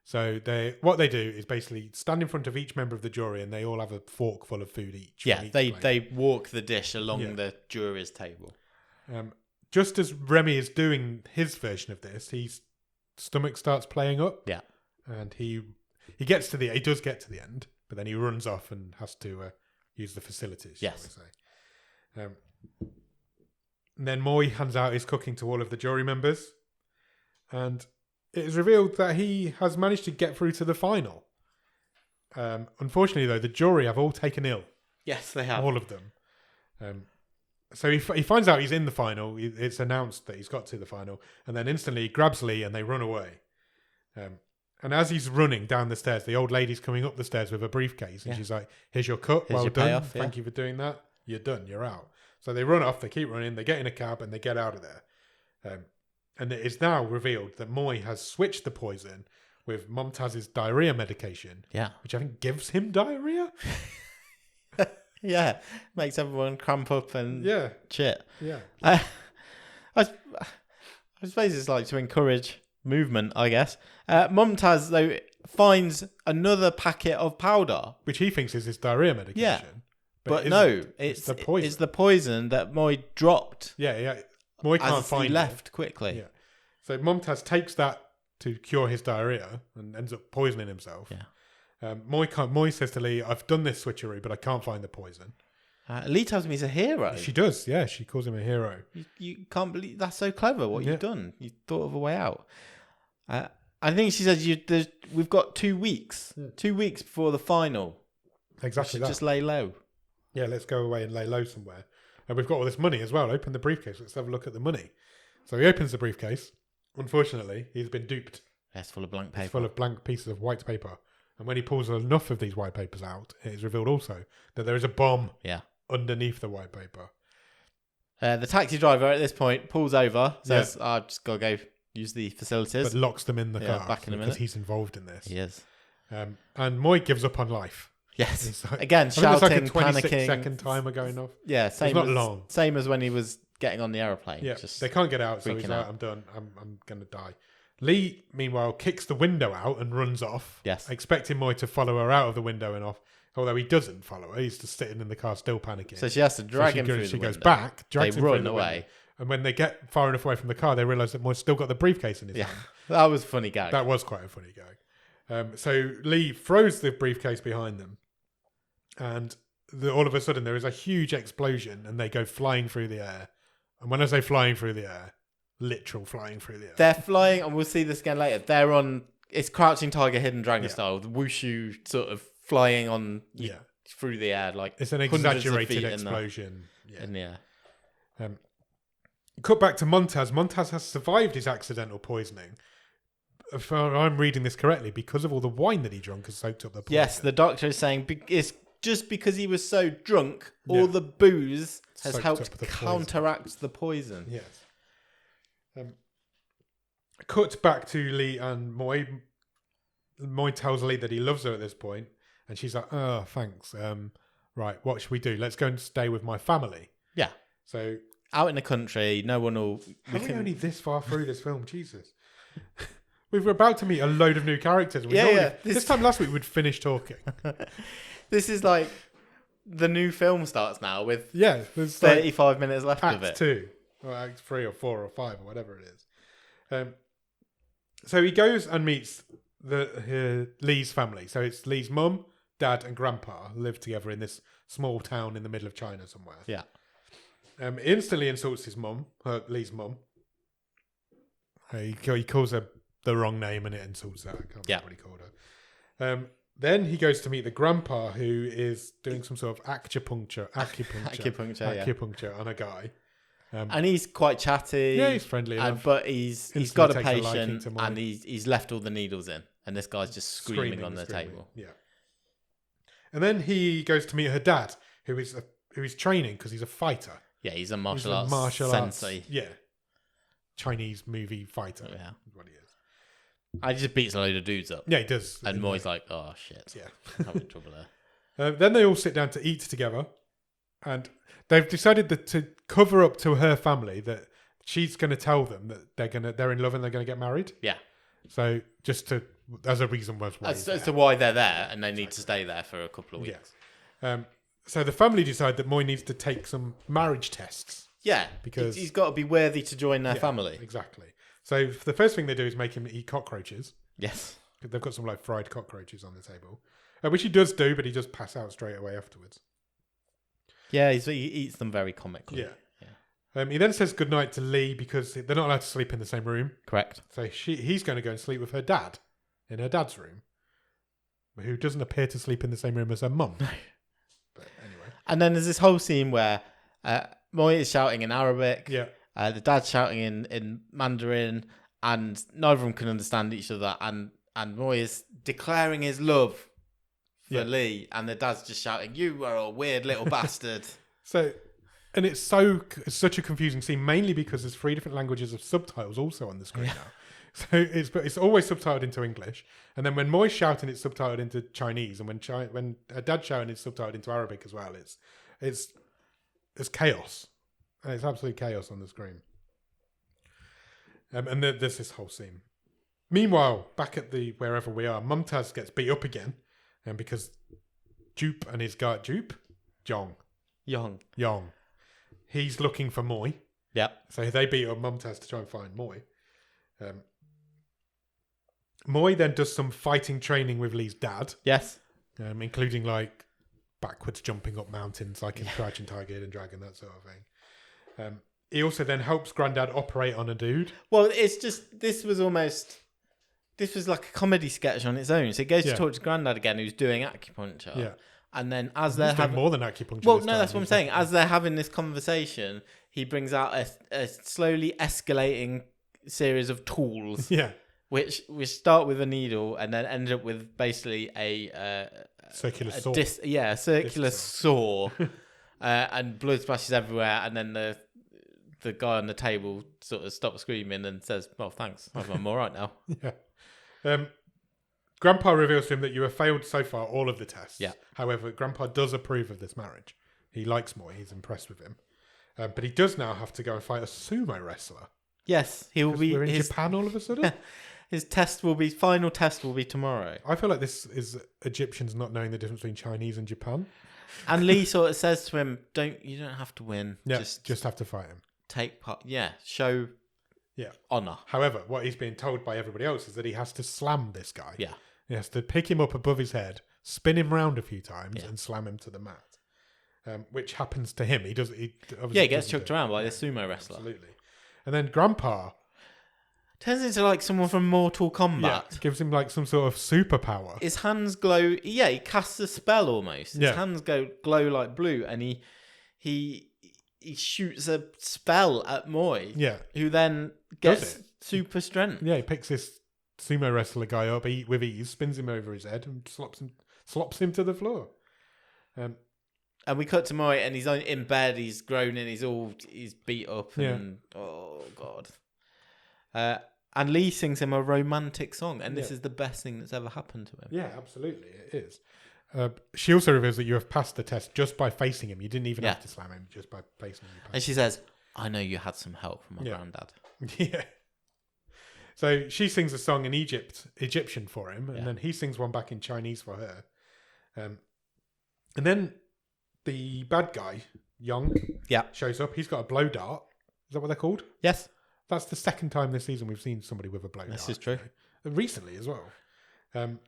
So what they do is basically stand in front of each member of the jury and they all have a fork full of food each. Yeah, they walk the dish along the jury's table. Just as Remy is doing his version of this, his stomach starts playing up. Yeah. And he does get to the end, but then he runs off and has to use the facilities. Yes. Shall we say. And then Moy hands out his cooking to all of the jury members, and it is revealed that he has managed to get through to the final. Unfortunately, though, the jury have all taken ill. Yes, they have. All of them. So he finds out he's in the final. It's announced that he's got to the final, and then instantly he grabs Lee and they run away. And as he's running down the stairs, the old lady's coming up the stairs with a briefcase. And she's like, here's your cut. Well done. Payoff, Thank you for doing that. You're done. You're out. So they run off. They keep running. They get in a cab and they get out of there. And it is now revealed that Moy has switched the poison with Mumtaz's diarrhea medication. Yeah. Which I think gives him diarrhea. Yeah. Makes everyone cramp up and shit. Yeah. I suppose it's like to encourage movement, I guess. Mumtaz, though, finds another packet of powder, which he thinks is his diarrhea medication. Yeah, but no, it's the poison. It's the poison that Moy dropped. Yeah. Moy can't find it. He left quickly. Yeah. So Mumtaz takes that to cure his diarrhea and ends up poisoning himself. Yeah. Moy says to Lee, "I've done this switcheroo, but I can't find the poison." Lee tells me he's a hero. She does. Yeah, she calls him a hero. You can't believe that's so clever. What you've done? You thought of a way out. I think she says we've got 2 weeks. 2 weeks before the final. Exactly that. Just lay low. Yeah, let's go away and lay low somewhere. And we've got all this money as well. Open the briefcase. Let's have a look at the money. So he opens the briefcase. Unfortunately, he's been duped. It's full of blank paper. It's full of blank pieces of white paper. And when he pulls enough of these white papers out, it is revealed also that there is a bomb underneath the white paper. The taxi driver at this point pulls over, says, I've just got to go use the facilities. But locks them in the car back in a minute. because he's involved in this. He is. And Moy gives up on life. Yes. Like, again, shouting, it's like a 26-second timer going off. Yeah, same. It's not long. Same as when he was getting on the aeroplane. Yeah, just they can't get out, so he's like, I'm done. I'm gonna die. Lee, meanwhile, kicks the window out and runs off. Yes. Expecting Moy to follow her out of the window and off. Although he doesn't follow her, he's just sitting in the car still panicking. So she has to drag him through the window. She goes back, drags him run away. Window, and when they get far enough away from the car, they realise that Moy's still got the briefcase in his hand. That was a funny gag. That was quite a funny gag. So Lee throws the briefcase behind them, and all of a sudden there is a huge explosion, and they go flying through the air. And when I say flying through the air, literal flying through the air. They're flying, and we'll see this again later. They're on. It's Crouching Tiger, Hidden Dragon style. The wushu sort of flying on. Through the air, like it's an exaggerated explosion in the air. Cut back to Montaz. Montaz has survived his accidental poisoning. If I'm reading this correctly, because of all the wine that he drank has soaked up the poison. Yes, the doctor is saying it's just because he was so drunk, all the booze has helped counteract the poison. Yes. Cut back to Lee and Moy. Moy tells Lee that he loves her at this point. And she's like, oh, thanks. Right, what should we do? Let's go and stay with my family. Yeah. So out in the country, no one will... How are we only this far through this film? Jesus. We were about to meet a load of new characters. This time last week, we'd finished talking. This is like... The new film starts now with 35 minutes left of it. Act 2. Or Act 3 or 4 or 5 or whatever it is. So he goes and meets Lee's family. So it's Lee's mum, dad and grandpa live together in this small town in the middle of China somewhere. Yeah. Instantly insults his mum, Lee's mum. He calls her the wrong name and it insults her. I can't remember what he called her. Then he goes to meet the grandpa who is doing some sort of acupuncture on a guy. And he's quite chatty. Yeah, he's friendly enough. But he's got a patient and he's left all the needles in. And this guy's just screaming on the table. Yeah. And then he goes to meet her dad, who is training because he's a fighter. Yeah, he's a martial arts sensei. Yeah. Chinese movie fighter. Yeah. Is what he is. And he just beats a load of dudes up. Yeah, he does. And Moy's like, oh, shit. Yeah. I'm in trouble there. Then they all sit down to eat together. And they've decided to cover up to her family that she's going to tell them that they're in love and they're going to get married. Yeah. So just as a reason why as to why they're there and they need to stay there for a couple of weeks. Yeah. So the family decide that Moy needs to take some marriage tests. Yeah, because he's got to be worthy to join their family. Exactly. So the first thing they do is make him eat cockroaches. Yes. They've got some like fried cockroaches on the table, which he does do, but he just pass out straight away afterwards. Yeah, he eats them very comically. Yeah. He then says goodnight to Lee because they're not allowed to sleep in the same room. Correct. So he's going to go and sleep with her dad in her dad's room, who doesn't appear to sleep in the same room as her mum. But anyway. And then there's this whole scene where Moy is shouting in Arabic. Yeah. The dad's shouting in Mandarin, and neither of them can understand each other. And Moy is declaring his love for Lee, and the dad's just shouting, "You are a weird little bastard." And it's such a confusing scene, mainly because there's 3 different languages of subtitles also on the screen now. So it's always subtitled into English, and then when Moy's shouting, it's subtitled into Chinese, and when her dad's shouting, it's subtitled into Arabic as well. It's chaos. And it's absolute chaos on the screen. And there's this whole scene. Meanwhile, back at wherever we are, Mumtaz gets beat up again, and because Jupe and his guy Yong, he's looking for Moy. Yep. So they beat up Mumtaz to try and find Moy. Moy then does some fighting training with Lee's dad. Yes. Including like backwards jumping up mountains, like in Crouching Tiger, Hidden Dragon, that sort of thing. He also then helps Grandad operate on a dude. Well, it's just this was like a comedy sketch on its own. So he goes to talk to Grandad again, who's doing acupuncture. Yeah. And then as they're having more than acupuncture. Well, no, that's what I'm saying. As they're having this conversation, he brings out a slowly escalating series of tools. Yeah. Which start with a needle and then end up with basically a circular saw. A circular saw. And blood splashes everywhere, and then the guy on the table sort of stops screaming and says, "Well, thanks, I'm all right now." Yeah. Grandpa reveals to him that you have failed so far all of the tests. Yeah. However, Grandpa does approve of this marriage. He likes Moi. He's impressed with him. But he does now have to go and fight a sumo wrestler. Yes, he will be. We're in Japan all of a sudden. His final test will be tomorrow. I feel like this is Egyptians not knowing the difference between Chinese and Japan. And Lee sort of says to him, you don't have to win. Yeah, just have to fight him. Take part. Yeah, show honor. However, what he's being told by everybody else is that he has to slam this guy. Yeah. He has to pick him up above his head, spin him round a few times, and slam him to the mat. Which happens to him. He gets chucked around by the sumo wrestler. Absolutely. And then Grandpa turns into like someone from Mortal Kombat. Yeah, gives him like some sort of superpower. His hands glow. Yeah, he casts a spell almost. His hands glow like blue, and he shoots a spell at Moi. Yeah, who then gets super strength. Yeah, he picks this sumo wrestler guy up with ease, spins him over his head, and slops him to the floor. And we cut to Moi, and he's in bed. He's groaning. He's beat up, and oh god. And Lee sings him a romantic song, and this is the best thing that's ever happened to him. Yeah, absolutely, it is. She also reveals that you have passed the test just by facing him. You didn't even have to slam him, just by facing him. And she says, "I know you had some help from my granddad." Yeah. So she sings a song in Egyptian for him, and then he sings one back in Chinese for her. And then the bad guy, Young, shows up. He's got a blow dart. Is that what they're called? Yes. That's the second time this season we've seen somebody with a blow dart. This is true. Recently as well. And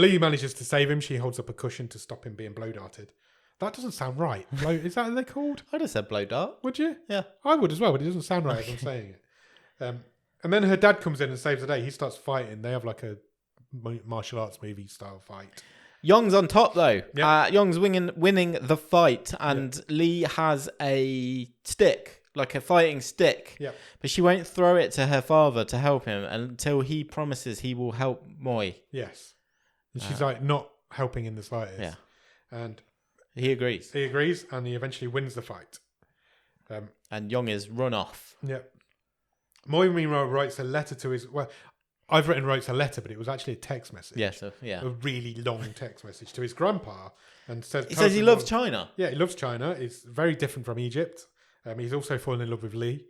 Lee manages to save him. She holds up a cushion to stop him being blow darted. That doesn't sound right. Is that what they're called? I'd have said blow dart. Would you? Yeah. I would as well, but it doesn't sound right as I'm saying it. And then her dad comes in and saves the day. He starts fighting. They have like a martial arts movie style fight. Young's on top though. Yep. Young's winning the fight, and Lee has a stick, like a fighting stick. Yeah. But she won't throw it to her father to help him until he promises he will help Moi. Yes. And she's like not helping in the slightest. Yeah. And he agrees. And he eventually wins the fight. And Young is run off. Yeah. Moi, meanwhile, writes a letter to his... Well, I've writes a letter, but it was actually a text message. Yeah, so, a really long text message to his grandpa. And he says he loves China. Yeah, he loves China. It's very different from Egypt. He's also fallen in love with Lee.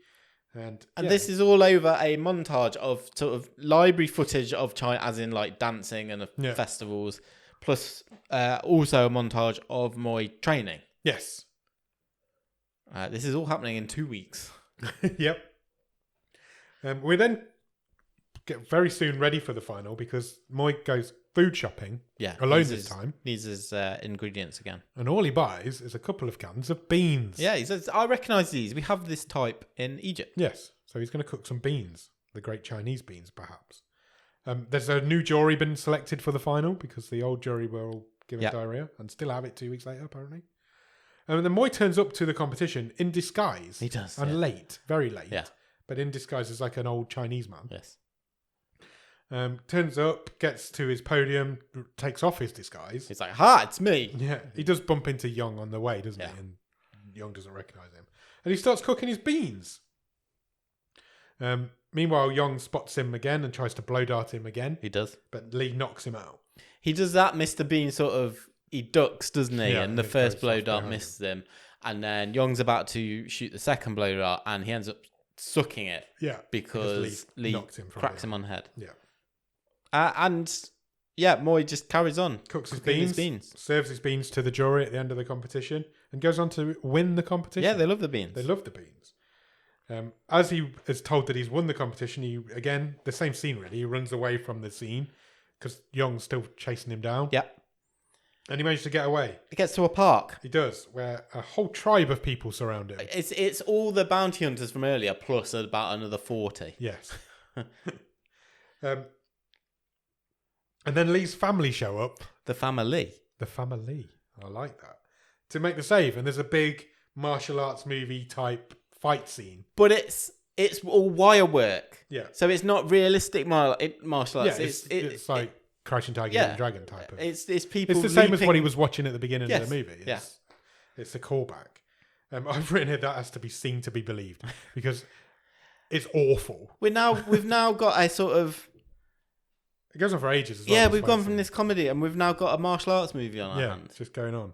And this is all over a montage of sort of library footage of China, as in like dancing and festivals, plus also a montage of Moi training. Yes. This is all happening in 2 weeks. Yep. We then get very soon ready for the final because Moi goes food shopping. Yeah, alone this time. Needs his ingredients again. And all he buys is a couple of cans of beans. Yeah, he says, I recognise these. We have this type in Egypt. Yes. So he's going to cook some beans. The great Chinese beans, perhaps. There's a new jury been selected for the final because the old jury were all given diarrhea and still have it 2 weeks later, apparently. And then Moi turns up to the competition in disguise. He does. And late. Very late. Yeah. But in disguise as like an old Chinese man. Yes. Turns up, gets to his podium, takes off his disguise. He's like, "Ha, it's me." Yeah, he does bump into Young on the way, doesn't he? And Young doesn't recognise him. And he starts cooking his beans. Meanwhile, Young spots him again and tries to blow dart him again. He does. But Lee knocks him out. He does that Mr. Bean sort of, he ducks, doesn't he? Yeah, and the first blow dart misses him. And then Young's about to shoot the second blow dart and he ends up sucking it. Yeah. Because Lee cracks him on the head. Yeah. Moi just carries on. Cooks his beans. Serves his beans to the jury at the end of the competition and goes on to win the competition. Yeah, they love the beans. They love the beans. As he is told that he's won the competition, the same scene really, he runs away from the scene because Young's still chasing him down. Yeah. And he managed to get away. He gets to a park. He does, where a whole tribe of people surround him. It's all the bounty hunters from earlier, plus about another 40. Yes. And then Lee's family show up. The family. I like that. To make the save. And there's a big martial arts movie type fight scene. But it's all wire work. Yeah. So it's not realistic martial arts. Yeah, it's like Crouching Tiger and Dragon type of. It's people. It's the same as what he was watching at the beginning of the movie. It's a callback. I've written here that has to be seen to be believed because it's awful. We've now got a sort of It goes on for ages as well. Yeah, we've gone from this comedy and we've now got a martial arts movie on our hands. It's just going on.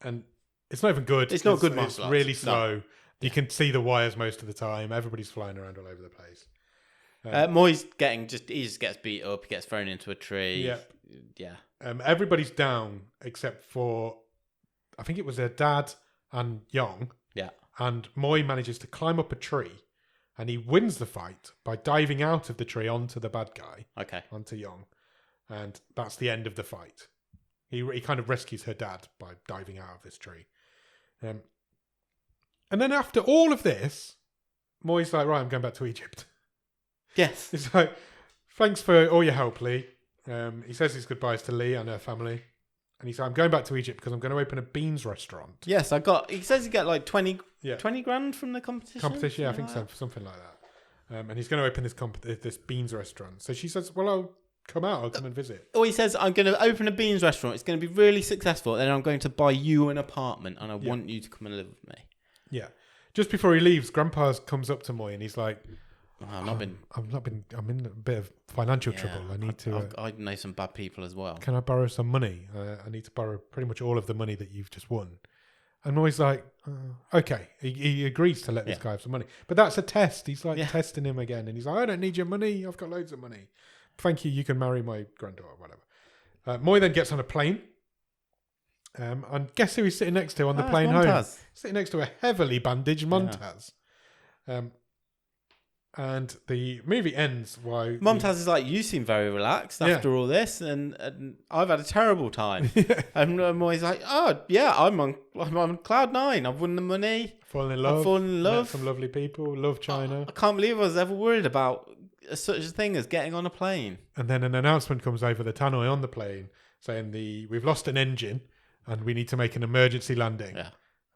And it's not even good. It's not good martial arts. It's really slow. No. You can see the wires most of the time. Everybody's flying around all over the place. Moy's he just gets beat up. He gets thrown into a tree. Yeah. Everybody's down except for, I think it was their dad and Yong. Yeah. And Moy manages to climb up a tree, and he wins the fight by diving out of the tree onto the bad guy. Okay. Onto Yong, and that's the end of the fight. He kind of rescues her dad by diving out of this tree. And then after all of this, Moy's like, right, I'm going back to Egypt. Yes. He's like, thanks for all your help, Lee. He says his goodbyes to Lee and her family. And he's like, I'm going back to Egypt because I'm going to open a beans restaurant. Yes, he says he got like 20 grand from the competition. Yeah, I think so. Something like that. And he's going to open this beans restaurant. So she says, well, I'll come out. I'll come and visit. Or he says, I'm going to open a beans restaurant. It's going to be really successful. And then I'm going to buy you an apartment and I want you to come and live with me. Yeah. Just before he leaves, Grandpa comes up to Moy and he's like, I'm in a bit of financial trouble. I need to. I know some bad people as well. Can I borrow some money? I need to borrow pretty much all of the money that you've just won. And Moy's like, okay. He agrees to let this guy have some money. But that's a test. He's like testing him again. And he's like, I don't need your money. I've got loads of money. Thank you. You can marry my granddaughter, whatever. Moy then gets on a plane. And guess who he's sitting next to on the plane home? Sitting next to a heavily bandaged Montaz. And the movie ends while Montaz is like, you seem very relaxed after all this, and I've had a terrible time. And Moy's like, oh yeah, I'm on cloud 9. I've won the money. Fallen in love. Met some lovely people. Love China. I can't believe I was ever worried about such a thing as getting on a plane. And then an announcement comes over the tannoy on the plane saying we've lost an engine and we need to make an emergency landing. Yeah.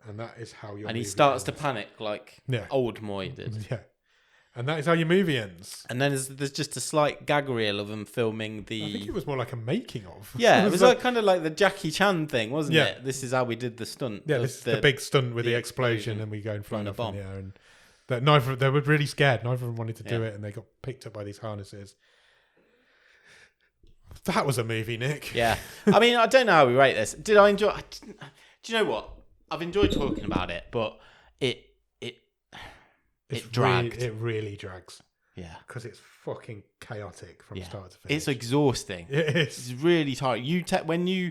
And that is how your. And he starts to panic like old Moy did. Yeah. And that is how your movie ends. And then there's just a slight gag reel of them filming the... I think it was more like a making of. Yeah, it was like kind of like the Jackie Chan thing, wasn't it? This is how we did the stunt. Yeah, this is the big stunt with the explosion and we go and fly up in the air. And they were really scared. Neither of them wanted to do it and they got picked up by these harnesses. That was a movie, Nick. Yeah. I mean, I don't know how we rate this. Did I enjoy... Do you know what? I've enjoyed talking about it, but it dragged. It really drags. Yeah. Because it's fucking chaotic from start to finish. It's exhausting. It is. It's really tiring. When you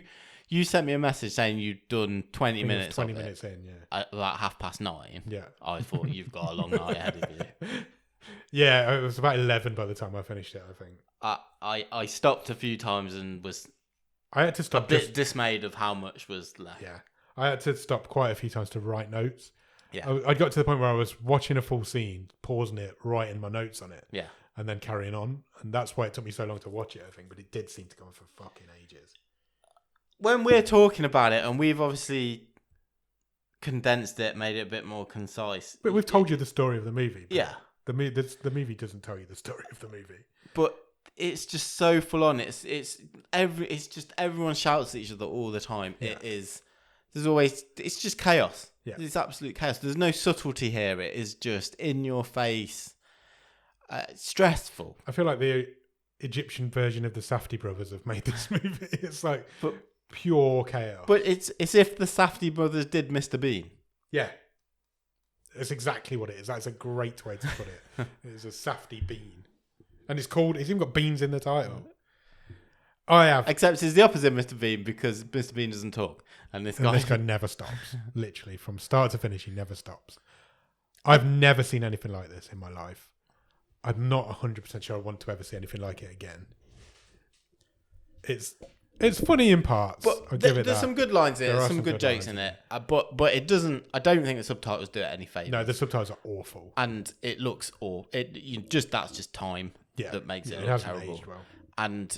sent me a message saying you'd done 20 minutes 20 minutes in, at like 9:30. Yeah. I thought you've got a long night ahead of you. Yeah, it was about 11 by the time I finished it, I think. I stopped a few times and was I had to stop a bit dismayed of how much was left. Yeah. I had to stop quite a few times to write notes. Yeah. I got to the point where I was watching a full scene, pausing it, writing my notes on it. Yeah. And then carrying on. And that's why it took me so long to watch it, I think. But it did seem to go on for fucking ages. When we're talking about it, and we've obviously condensed it, made it a bit more concise. But we've told you the story of the movie. Yeah. The movie doesn't tell you the story of the movie. But it's just so full on. It's just everyone shouts at each other all the time. Yeah. It's just chaos. Yeah. It's absolute chaos. There's no subtlety here. It is just in your face, stressful. I feel like the Egyptian version of the Safdie brothers have made this movie. It's like pure chaos. But it's if the Safdie brothers did Mr. Bean. Yeah. It's exactly what it is. That's a great way to put it. It's a Safdie bean. And it's even got beans in the title. I have. Except it's the opposite of Mr. Bean because Mr. Bean doesn't talk. And this guy never stops. Literally, from start to finish, he never stops. I've never seen anything like this in my life. I'm not 100% sure I want to ever see anything like it again. It's funny in parts. But there's some good lines in it. There's some good jokes in it. But it doesn't... I don't think the subtitles do it any favour. No, the subtitles are awful. And it looks awful. That's just time that makes it look terrible. Aged well. And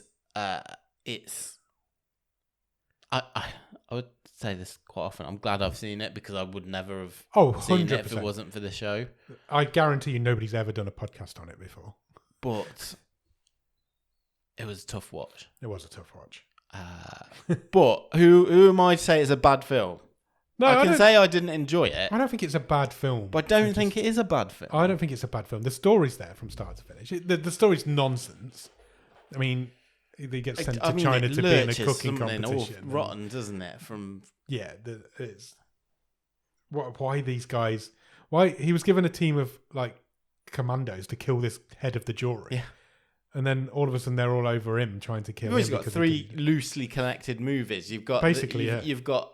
it's... I would say this quite often. I'm glad I've seen it because I would never have seen it if it wasn't for the show. I guarantee you nobody's ever done a podcast on it before. But it was a tough watch. It was a tough watch. But who am I to say it's a bad film? No, I can say I didn't enjoy it. I don't think it's a bad film. But I don't think it is a bad film. I don't think it's a bad film. The story's there from start to finish. The story's nonsense. I mean, they get sent to China to be in a cooking competition. All rotten, doesn't it? From it's why these guys? Why he was given a team of like commandos to kill this head of the jury. Yeah. And then all of a sudden they're all over him trying to kill him. You've got 3 loosely connected movies. You've got you've got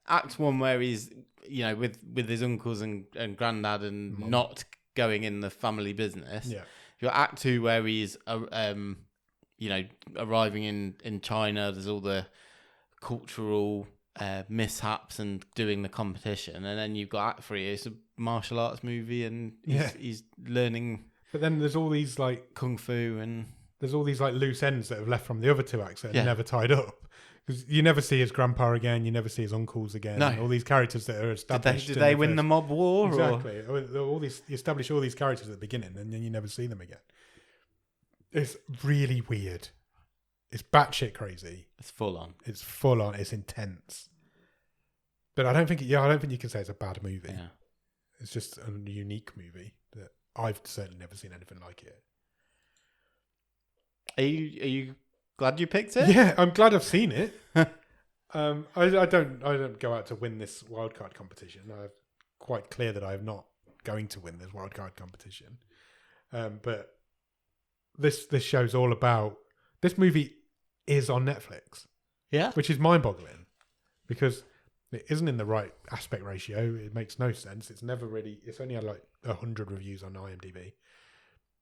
Act 1 where he's with his uncles and granddad and not going in the family business. Yeah. You've got Act 2 where he's arriving in China. There's all the cultural mishaps and doing the competition, and then you've got Act 3. It's a martial arts movie, and he's learning. But then there's all these like kung fu, and there's all these like loose ends that have left from the other 2 acts that are never tied up. Because you never see his grandpa again, you never see his uncles again. No. All these characters that are established. Did they win the mob war? Exactly. You establish all these characters at the beginning, and then you never see them again. It's really weird. It's batshit crazy. It's full on. It's intense. But I don't think you can say it's a bad movie. Yeah. It's just a unique movie that I've certainly never seen anything like it. Are you glad you picked it? Yeah, I'm glad I've seen it. I don't go out to win this wildcard competition. I'm quite clear that I'm not going to win this wildcard competition. But this show's all about. This movie is on Netflix. Yeah, which is mind-boggling because it isn't in the right aspect ratio. It makes no sense. It's never really. It's only had like 100 reviews on IMDb,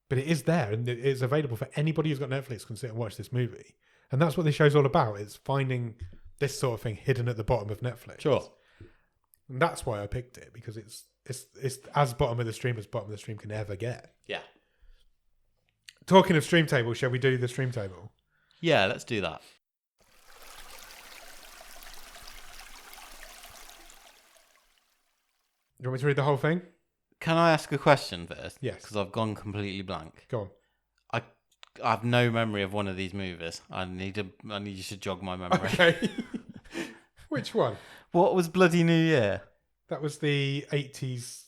but it is there and it is available for anybody who's got Netflix can sit and watch this movie. And that's what this show's all about. It's finding this sort of thing hidden at the bottom of Netflix. Sure. And that's why I picked it, because it's as bottom of the stream as bottom of the stream can ever get. Yeah. Talking of stream table, shall we do the stream table? Yeah, let's do that. You want me to read the whole thing? Can I ask a question first? Yes. Because I've gone completely blank. Go on. I have no memory of one of these movies. I need you to jog my memory. Okay. Which one? What was Bloody New Year? That was the 80s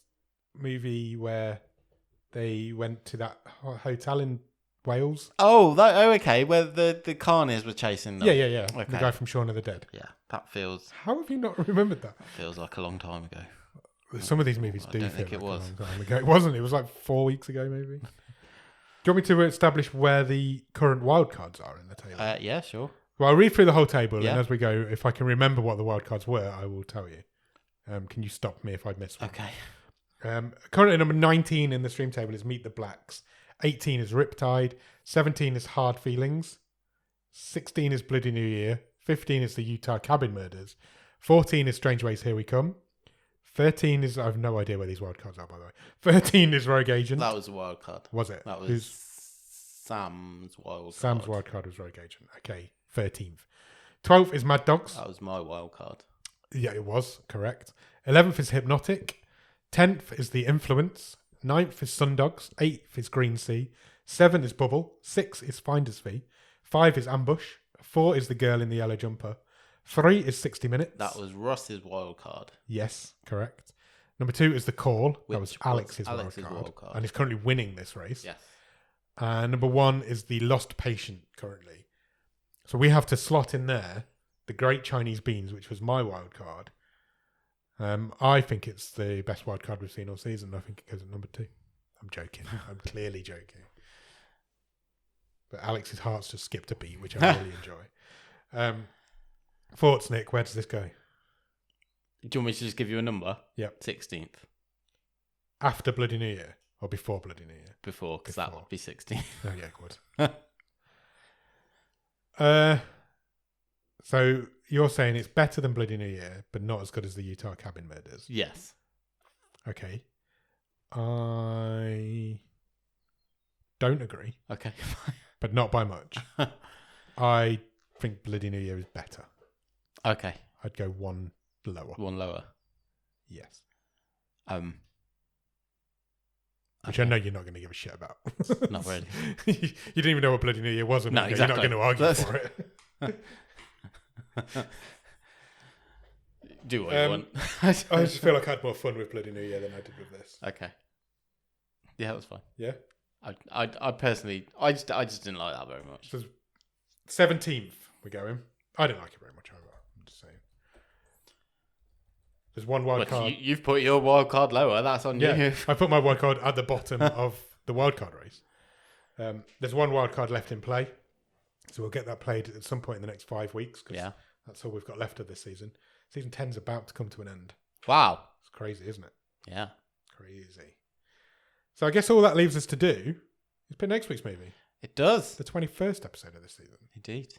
movie where they went to that hotel in Wales. Oh, okay. Where the carnies were chasing them. Yeah. Okay. The guy from Shaun of the Dead. Yeah, that feels... How have you not remembered that? Feels like a long time ago. Some of these movies do feel think like it was. a long time ago. It wasn't. It was like 4 weeks ago, maybe. Do you want me to establish where the current wildcards are in the table? Yeah, sure. Well, I'll read through the whole table, and as we go, if I can remember what the wildcards were, I will tell you. Can you stop me if I miss one? Okay. Currently number 19 in the stream table is Meet the Blacks. 18 is Riptide. 17 is Hard Feelings. 16 is Bloody New Year. 15 is the Utah Cabin Murders. 14 is Strange Ways, Here We Come. 13 is... I have no idea where these wildcards are, by the way. 13 is Rogue Agent. That was a wild card. Was it? That was Sam's wild card. Sam's wild card was Rogue Agent. Okay, 13th. 12th is Mad Dogs. That was my wild card. Yeah, it was. Correct. 11th is Hypnotic. 10th is The Influence. 9th is Sundogs. 8th is Green Sea. 7 is Bubble. 6 is Finder's Fee. 5 is Ambush. 4 is The Girl in the Yellow Jumper. 3 is 60 Minutes. That was Ross's wild card. Yes, correct. Number 2 is The Call. That was Alex's wild card. And he's currently winning this race. Yes. And number 1 is The Lost Patient currently. So we have to slot in there The Great Chinese Beans, which was my wild card. I think it's the best wild card we've seen all season. I think it goes at number 2. I'm joking. I'm clearly joking. But Alex's heart's just skipped a beat, which I really enjoy. Thoughts, Nick? Where does this go? Do you want me to just give you a number? Yep. 16th. After Bloody New Year or before Bloody New Year? Before, because that would be 16. Oh, yeah, good. So you're saying it's better than Bloody New Year, but not as good as the Utah Cabin Murders? Yes. Okay. I don't agree. Okay. But not by much. I think Bloody New Year is better. Okay. I'd go one lower. One lower. Yes. Which I know you're not going to give a shit about. Not really. You didn't even know what Bloody New Year was. No, exactly. You're not going to argue for it. Do what you want. I just feel like I had more fun with Bloody New Year than I did with this. Okay. Yeah, that was fine. Yeah? I personally, I just didn't like that very much. So 17th, we're going. I didn't like it very much either. I'm just saying. There's one wild card. You've put your wild card lower. That's on you. I put my wild card at the bottom of the wild card race. There's one wild card left in play. So we'll get that played at some point in the next 5 weeks. Yeah. That's all we've got left of this season. Season 10's about to come to an end. Wow. It's crazy, isn't it? Yeah. Crazy. So I guess all that leaves us to do is pick next week's movie. It does. The 21st episode of this season. Indeed.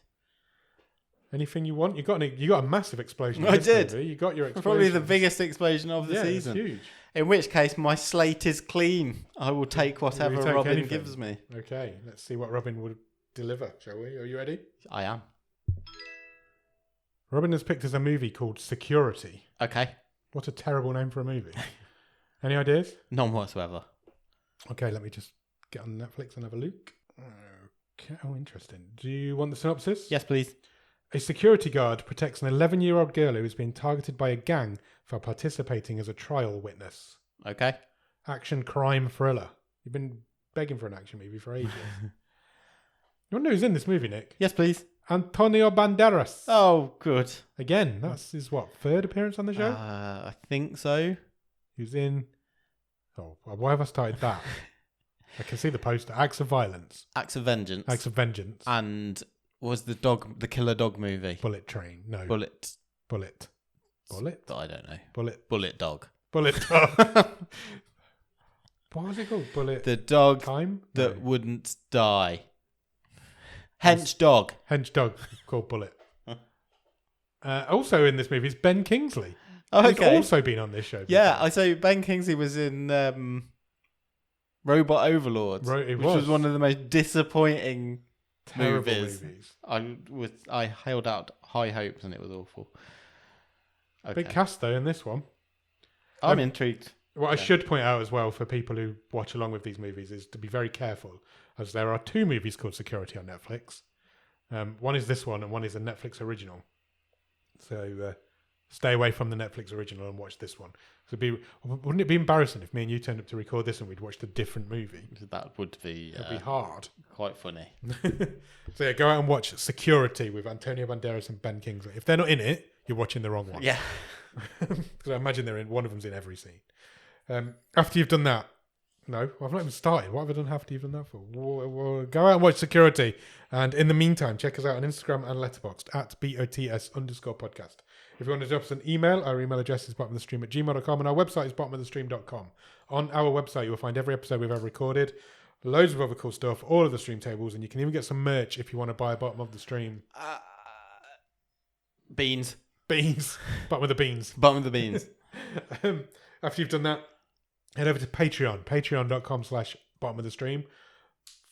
Anything you want? You got a massive explosion. I did. Movie. You got your explosion. Probably the biggest explosion of the season. It's huge. In which case, my slate is clean. I will take whatever Robin gives me. Okay, let's see what Robin would deliver, shall we? Are you ready? I am. Robin has picked us a movie called Security. Okay. What a terrible name for a movie. Any ideas? None whatsoever. Okay, let me just get on Netflix and have a look. Okay. Oh, interesting. Do you want the synopsis? Yes, please. A security guard protects an 11-year-old girl who has been targeted by a gang for participating as a trial witness. Okay. Action, crime, thriller. You've been begging for an action movie for ages. You want to know who's in this movie, Nick? Yes, please. Antonio Banderas. Oh, good. Again, that's his, third appearance on the show? I think so. Who's in... Oh, why have I started that? I can see the poster. Acts of Violence. Acts of Vengeance. Acts of Vengeance. And was the Killer Dog movie? Bullet Train. No. Bullet. I don't know. Bullet Dog. Bullet Dog. What was it called? Bullet. The dog Time? that wouldn't die. Hench Dog called Bullet. Also in this movie is Ben Kingsley. Oh, okay. He's also been on this show. Yeah, I say Ben Kingsley was in Robot Overlords, which was one of the most disappointing movies. I held out high hopes and it was awful. Okay. Big cast though in this one. I'm intrigued. What I should point out as well for people who watch along with these movies is to be very careful, as there are 2 movies called Security on Netflix. One is this one and one is a Netflix original. So stay away from the Netflix original and watch this one. So wouldn't it be embarrassing if me and you turned up to record this and we'd watched a different movie? That would be... It'd be hard. Quite funny. So yeah, go out and watch Security with Antonio Banderas and Ben Kingsley. If they're not in it, you're watching the wrong one. Yeah. Because I imagine one of them's in every scene. After you've done that, no, I've not even started. What have I done after you've done that for? We'll go out and watch Security. And in the meantime, check us out on Instagram and Letterboxd at BOTS_podcast. If you want to drop us an email, our email address is bottomofthestream@gmail.com and our website is bottomofthestream.com. On our website, you will find every episode we've ever recorded, loads of other cool stuff, all of the stream tables, and you can even get some merch if you want to buy a Bottom of the Stream. Beans. Bottom of the beans. Bottom of the beans. After you've done that, head over to Patreon, patreon.com/bottom of the stream.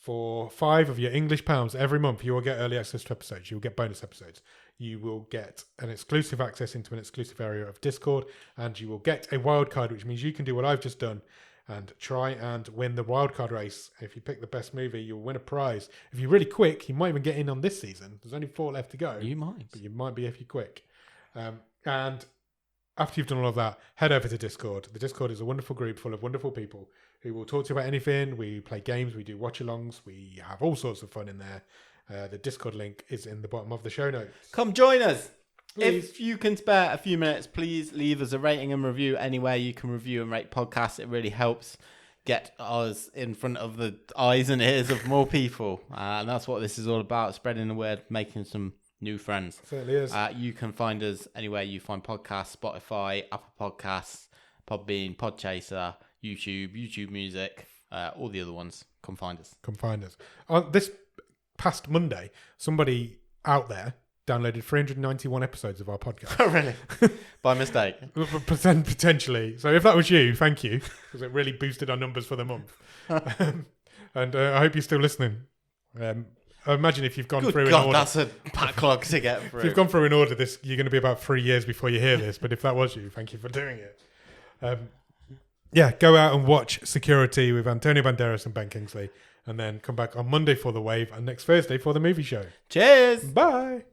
For £5 of your English pounds every month, you will get early access to episodes. You will get bonus episodes. You will get an exclusive access into an exclusive area of Discord, and you will get a wild card, which means you can do what I've just done and try and win the wild card race. If you pick the best movie, you'll win a prize. If you're really quick, you might even get in on this season. There's only 4 left to go. You might. But you might be if you're quick. And after you've done all of that, head over to Discord. The Discord is a wonderful group full of wonderful people who will talk to you about anything. We play games, we do watch-alongs, we have all sorts of fun in there. The Discord link is in the bottom of the show notes. Come join us. Please. If you can spare a few minutes, please leave us a rating and review anywhere you can review and rate podcasts. It really helps get us in front of the eyes and ears of more people. And that's what this is all about, spreading the word, making some new friends. Certainly is. You can find us anywhere you find podcasts: Spotify, Apple Podcasts, Podbean, Podchaser, YouTube Music, all the other ones. Come find us. This past Monday, somebody out there downloaded 391 episodes of our podcast. Oh, really? By mistake? Potentially. So if that was you, thank you, because it really boosted our numbers for the month. And I hope you're still listening. I imagine if you've gone through in order... that's a backlog to get through. If you've gone through in order, you're going to be about 3 years before you hear this. But if that was you, thank you for doing it. Yeah, go out and watch Security with Antonio Banderas and Ben Kingsley. And then come back on Monday for The Wave and next Thursday for the movie show. Cheers! Bye!